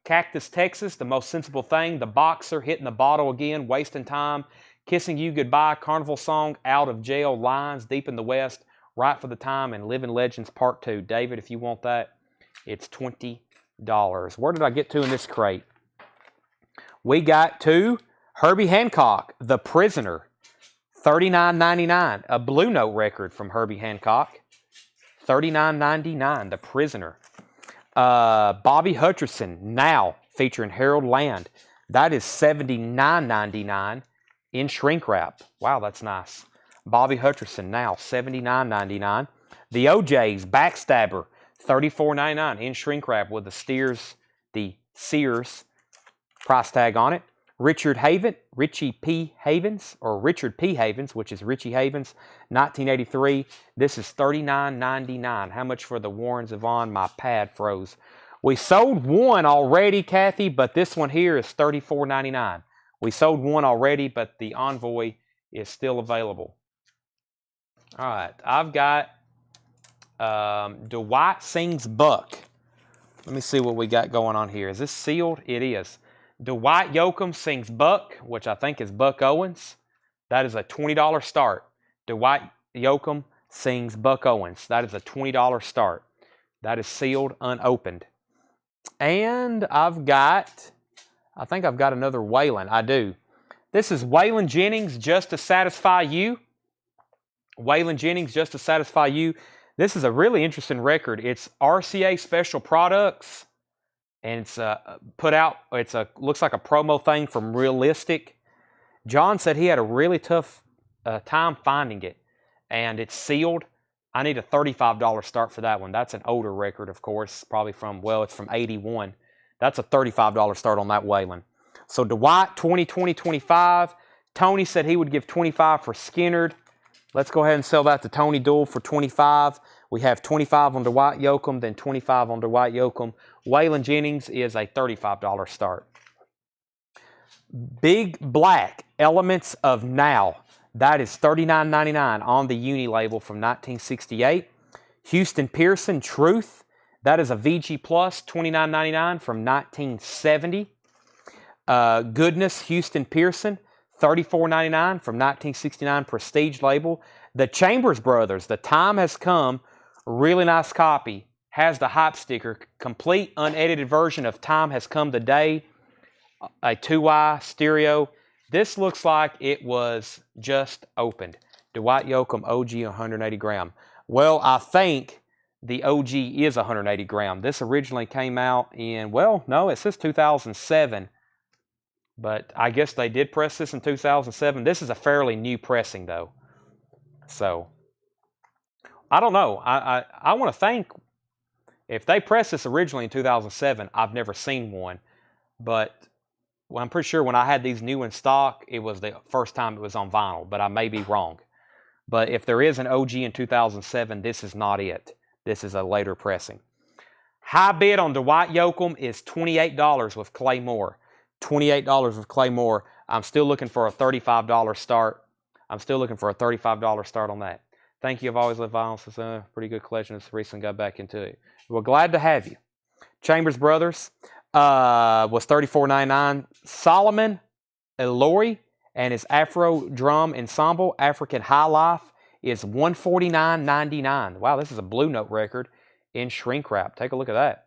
Cactus, Texas, The Most Sensible Thing. The Boxer, Hitting the Bottle Again, Wasting Time. Kissing You Goodbye, Carnival Song, Out of Jail, Lines, Deep in the West, Right for the Time, and Living Legends Part 2. David, if you want that, it's $20. Where did I get to in this crate? We got to Herbie Hancock, The Prisoner. $39.99, a Blue Note record from Herbie Hancock. $39.99, The Prisoner. Bobby Hutcherson, Now, featuring Harold Land. That is $79.99 in shrink wrap. Wow, that's nice. Bobby Hutcherson, Now, $79.99. The OJ's, Backstabber, $34.99 in shrink wrap with the Sears price tag on it. Richard P. Havens, which is Richie Havens, 1983. This is $39.99. How much for the Warren Zevon? My pad froze. We sold one already, Kathy, but this one here is $34.99. We sold one already, but the Envoy is still available. All right, I've got Dwight Sings Buck. Let me see what we got going on here. Is this sealed? It is. Dwight Yoakam sings Buck, which I think is Buck Owens. That is a $20 start. Dwight Yoakam sings Buck Owens. That is a $20 start. That is sealed, unopened. And I think I've got another Waylon. I do. This is Waylon Jennings, Just to Satisfy You. Waylon Jennings, Just to Satisfy You. This is a really interesting record. It's RCA Special Products, and it's put out. Looks like a promo thing from Realistic. John said he had a really tough time finding it, and it's sealed. I need a $35 start for that one. That's an older record, of course, probably from, well, it's from 81. That's a $35 start on that Waylon. So Dwight, 20, 20, 25. Tony said he would give 25 for Skinnerd. Let's go ahead and sell that to Tony Doyle for 25. We have 25 on Dwight Yoakam, then 25 on Dwight Yoakam. Waylon Jennings is a $35 start. Big Black, Elements of Now. That is $39.99 on the Uni label from 1968. Houston Pearson, Truth. That is a VG Plus, $29.99 from 1970. Goodness, Houston Pearson, $34.99 from 1969 Prestige label. The Chambers Brothers, The Time Has Come, really nice copy. Has the hype sticker, complete unedited version of Time Has Come Today, a 2Y stereo. This looks like it was just opened. Dwight Yoakam OG 180 gram. Well, I think the OG is 180 gram. This originally came out in, well, no, it says 2007. But I guess they did press this in 2007. This is a fairly new pressing, though. So, I don't know. I want to think, if they pressed this originally in 2007, I've never seen one. But well, I'm pretty sure when I had these new in stock, it was the first time it was on vinyl, but I may be wrong. But if there is an OG in 2007, this is not it. This is a later pressing. High bid on Dwight Yoakam is $28 with Clay Moore. $28 with Clay Moore. I'm still looking for a $35 start. I'm still looking for a $35 start on that. Thank you. I've always loved vinyl. It's a pretty good collection. Just recently got back into it. We're glad to have you. Chambers Brothers was $34.99. Solomon Elori and his Afro Drum Ensemble, African High Life, is $149.99. Wow, this is a Blue Note record in shrink wrap. Take a look at that.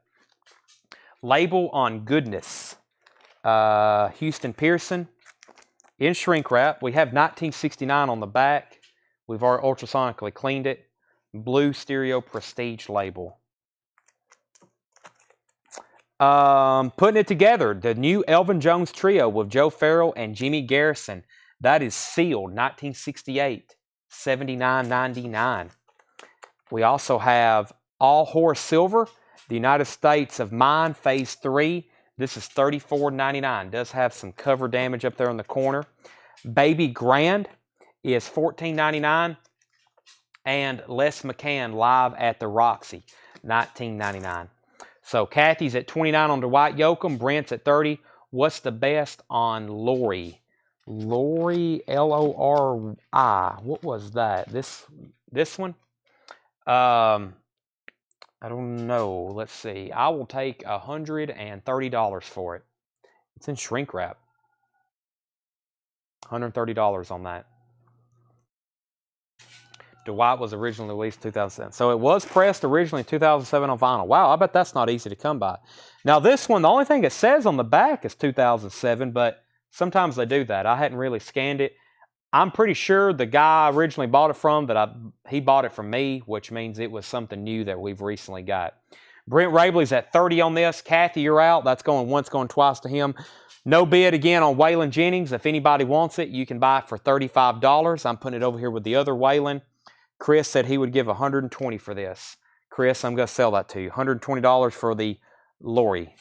Label on Goodness. Houston Pearson in shrink wrap. We have 1969 on the back. We've already ultrasonically cleaned it. Blue stereo prestige label. Putting it together, the new Elvin Jones trio with Joe Farrell and Jimmy Garrison. That is sealed, 1968, $79.99. We also have All Horse Silver, the United States of Mine, Phase 3. This is $34.99. Does have some cover damage up there in the corner. Baby Grand is $14.99. And Les McCann Live at the Roxy, $19.99. So Kathy's at $29 on Dwight Yoakam. Brent's at $30. What's the best on Lori? Lori, L-O-R-I. What was that? This one? I don't know. Let's see. I will take $130 for it. It's in shrink wrap. $130 on that. Dwight was originally released in 2007. So it was pressed originally in 2007 on vinyl. Wow, I bet that's not easy to come by. Now this one, the only thing it says on the back is 2007, but sometimes they do that. I hadn't really scanned it. I'm pretty sure the guy I originally bought it from, he bought it from me, which means it was something new that we've recently got. Brent Rabley's at 30 on this. Kathy, you're out. That's going once, going twice to him. No bid again on Waylon Jennings. If anybody wants it, you can buy it for $35. I'm putting it over here with the other Waylon. Chris said he would give $120 for this. Chris, I'm going to sell that to you. $120 for the Lori.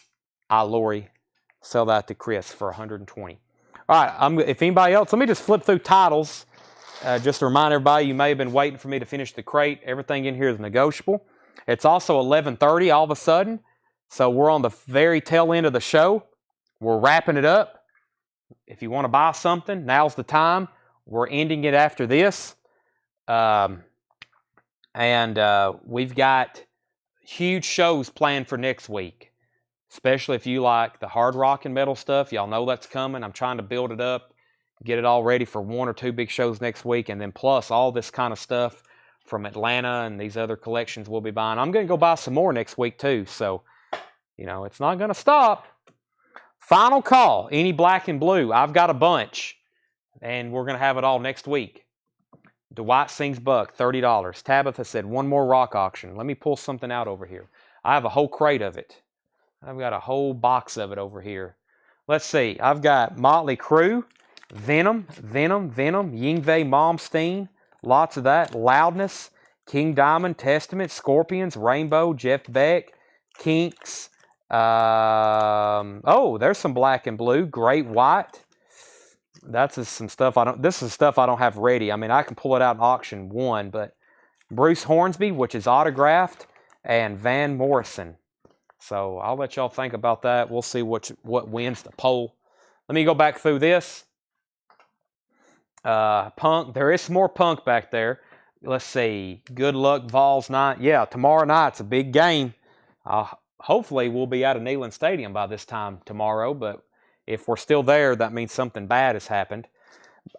Lori. Sell that to Chris for $120. All right, if anybody else, let me just flip through titles. Just to remind everybody, you may have been waiting for me to finish the crate. Everything in here is negotiable. It's also 11:30 all of a sudden. So we're on the very tail end of the show. We're wrapping it up. If you want to buy something, now's the time. We're ending it after this. We've got huge shows planned for next week. especially if you like the hard rock and metal stuff. Y'all know that's coming. I'm trying to build it up, get it all ready for 1 or 2 big shows next week, and then plus all this kind of stuff from Atlanta and these other collections we'll be buying. I'm going to go buy some more next week too, so, you know, it's not going to stop. Final call, any black and blue. I've got a bunch, and we're going to have it all next week. Dwight Sings Buck, $30. Tabitha said, one more rock auction. Let me pull something out over here. I have a whole crate of it. I've got a whole box of it over here. Let's see. I've got Motley Crue, Venom, Yngwie Malmsteen, lots of that. Loudness, King Diamond, Testament, Scorpions, Rainbow, Jeff Beck, Kinks. Oh, there's some black and blue. Great White. That's some stuff this is stuff I don't have ready. I mean, I can pull it out in auction 1, but Bruce Hornsby, which is autographed, and Van Morrison. So I'll let y'all think about that. We'll see what wins the poll. Let me go back through this. Punk. There is some more Punk back there. Let's see. Good luck, Vols night. Yeah, tomorrow night's a big game. Hopefully we'll be out of Neyland Stadium by this time tomorrow, but if we're still there, that means something bad has happened.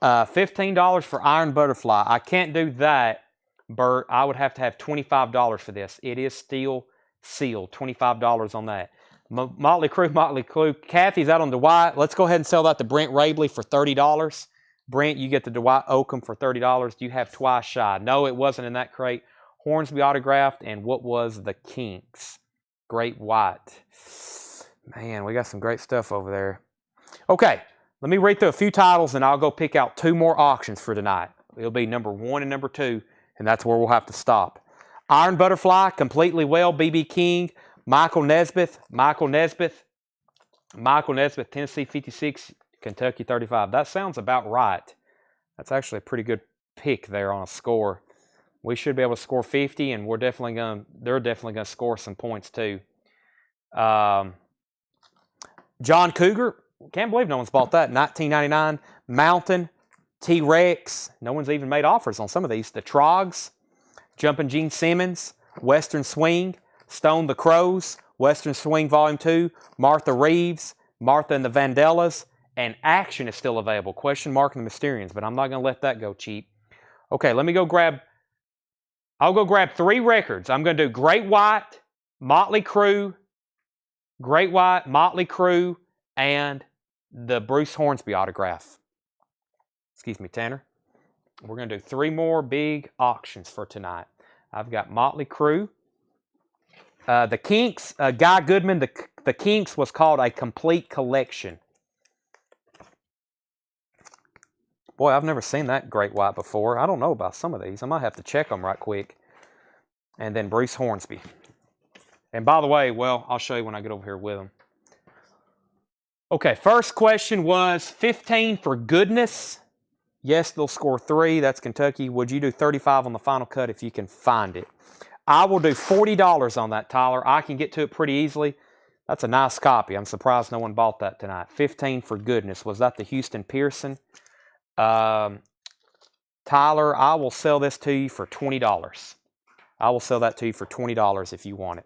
$15 for Iron Butterfly. I can't do that, Bert. I would have to have $25 for this. It is still sealed. $25 on that. Motley Crue. Kathy's out on Dwight. Let's go ahead and sell that to Brent Rabley for $30. Brent, you get the Dwight Oakham for $30. You have twice shy. No, it wasn't in that crate. Hornsby autographed, and what was the Kinks? Great White. Man, we got some great stuff over there. Okay, let me read through a few titles, and I'll go pick out 2 more auctions for tonight. It'll be number 1 and number 2, and that's where we'll have to stop. Iron Butterfly, Completely Well, B.B. King, Michael Nesbitt, Tennessee 56, Kentucky 35. That sounds about right. That's actually a pretty good pick there on a score. We should be able to score 50, and they're definitely going to score some points too. John Cougar, can't believe no one's bought that. 1999. Mountain, T-Rex. No one's even made offers on some of these. The Trogs, Jumpin' Gene Simmons, Western Swing, Stone the Crows, Western Swing Volume 2, Martha Reeves, Martha and the Vandellas, and Action is still available. Question Mark and the Mysterians, but I'm not going to let that go cheap. Okay, let me go grab. I'll go grab 3 records. I'm going to do Great White, Motley Crue, and the Bruce Hornsby autograph. Excuse me, Tanner. We're going to do 3 more big auctions for tonight. I've got Motley Crue. The Kinks, Guy Goodman, the Kinks was called a complete collection. Boy, I've never seen that Great White before. I don't know about some of these. I might have to check them right quick. And then Bruce Hornsby. And by the way, well, I'll show you when I get over here with them. Okay, first question was 15 for Goodness. Yes, they'll score 3. That's Kentucky. Would you do 35 on the final cut if you can find it? I will do $40 on that, Tyler. I can get to it pretty easily. That's a nice copy. I'm surprised no one bought that tonight. 15 for Goodness. Was that the Houston Pearson? Tyler, I will sell this to you for $20. I will sell that to you for $20 if you want it.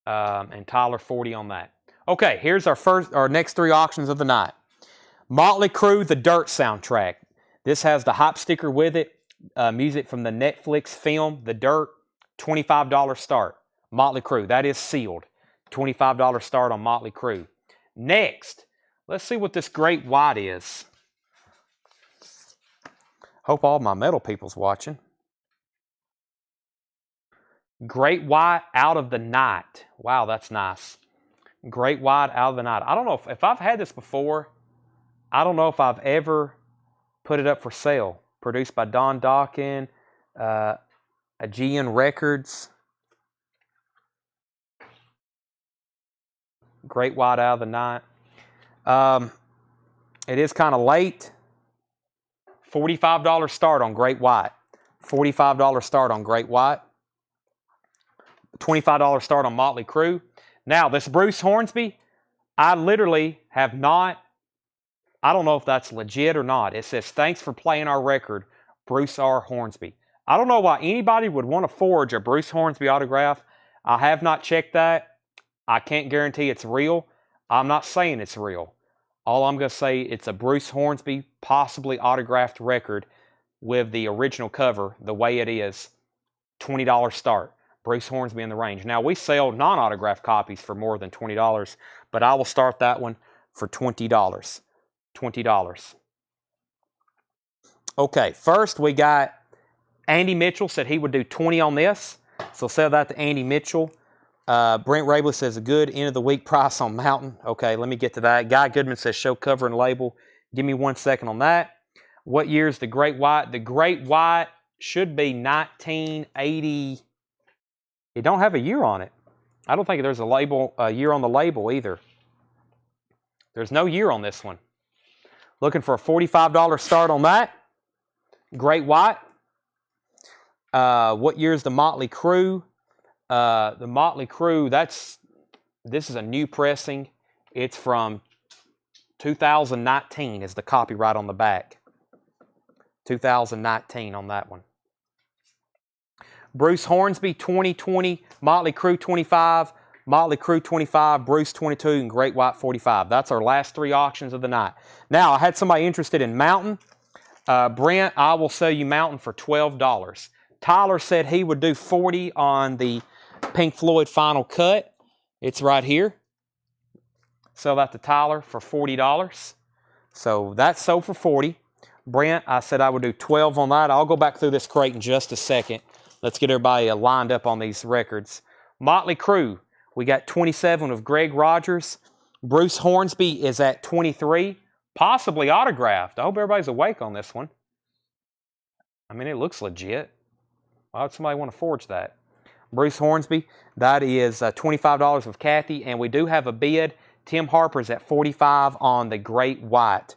And Tyler, 40 on that. Okay, here's our next 3 auctions of the night. Motley Crue, The Dirt soundtrack. This has the hype sticker with it. Music from the Netflix film, The Dirt. $25 start. Motley Crue, that is sealed. $25 start on Motley Crue. Next, let's see what this Great White is. Hope all my metal people's watching. Great White, Out of the Night. Wow, that's nice. Great White, Out of the Night. I don't know if I've had this before. I don't know if I've ever put it up for sale. Produced by Don Dawkins, Aegean Records. Great White, Out of the Night. It is kind of late. $45 start on Great White. $45 start on Great White. $25 start on Motley Crue. Now, this Bruce Hornsby, I literally have not, I don't know if that's legit or not. It says, thanks for playing our record, Bruce R. Hornsby. I don't know why anybody would want to forge a Bruce Hornsby autograph. I have not checked that. I can't guarantee it's real. I'm not saying it's real. All I'm going to say, it's a Bruce Hornsby, possibly autographed record with the original cover, the way it is. $20 start. Bruce Hornsby in the range. Now, we sell non-autographed copies for more than $20, but I will start that one for $20. $20. Okay, first we got Andy Mitchell said he would do 20 on this. So sell that to Andy Mitchell. Brent Rabley says a good end of the week price on Mountain. Okay, let me get to that. Guy Goodman says show cover and label. Give me 1 second on that. What year is the Great White? The Great White should be 1980. It don't have a year on it. I don't think there's a year on the label either. There's no year on this one. Looking for a $45 start on that. Great White. What year is the Motley Crue? The Motley Crue, this is a new pressing. It's from 2019 is the copyright on the back. 2019 on that one. Bruce Hornsby 2020, Motley Crue 25, Motley Crue 25, Bruce 22, and Great White 45. That's our last 3 auctions of the night. Now, I had somebody interested in Mountain. Brent, I will sell you Mountain for $12. Tyler said he would do 40 on the Pink Floyd Final Cut. It's right here. Sell that to Tyler for $40. So that's sold for 40. Brent, I said I would do 12 on that. I'll go back through this crate in just a second. Let's get everybody lined up on these records. Motley Crue, we got 27 of Greg Rogers. Bruce Hornsby is at 23, possibly autographed. I hope everybody's awake on this one. I mean, it looks legit. Why would somebody want to forge that? Bruce Hornsby, that is $25 with Kathy, and we do have a bid. Tim Harper's at $45 on the Great White.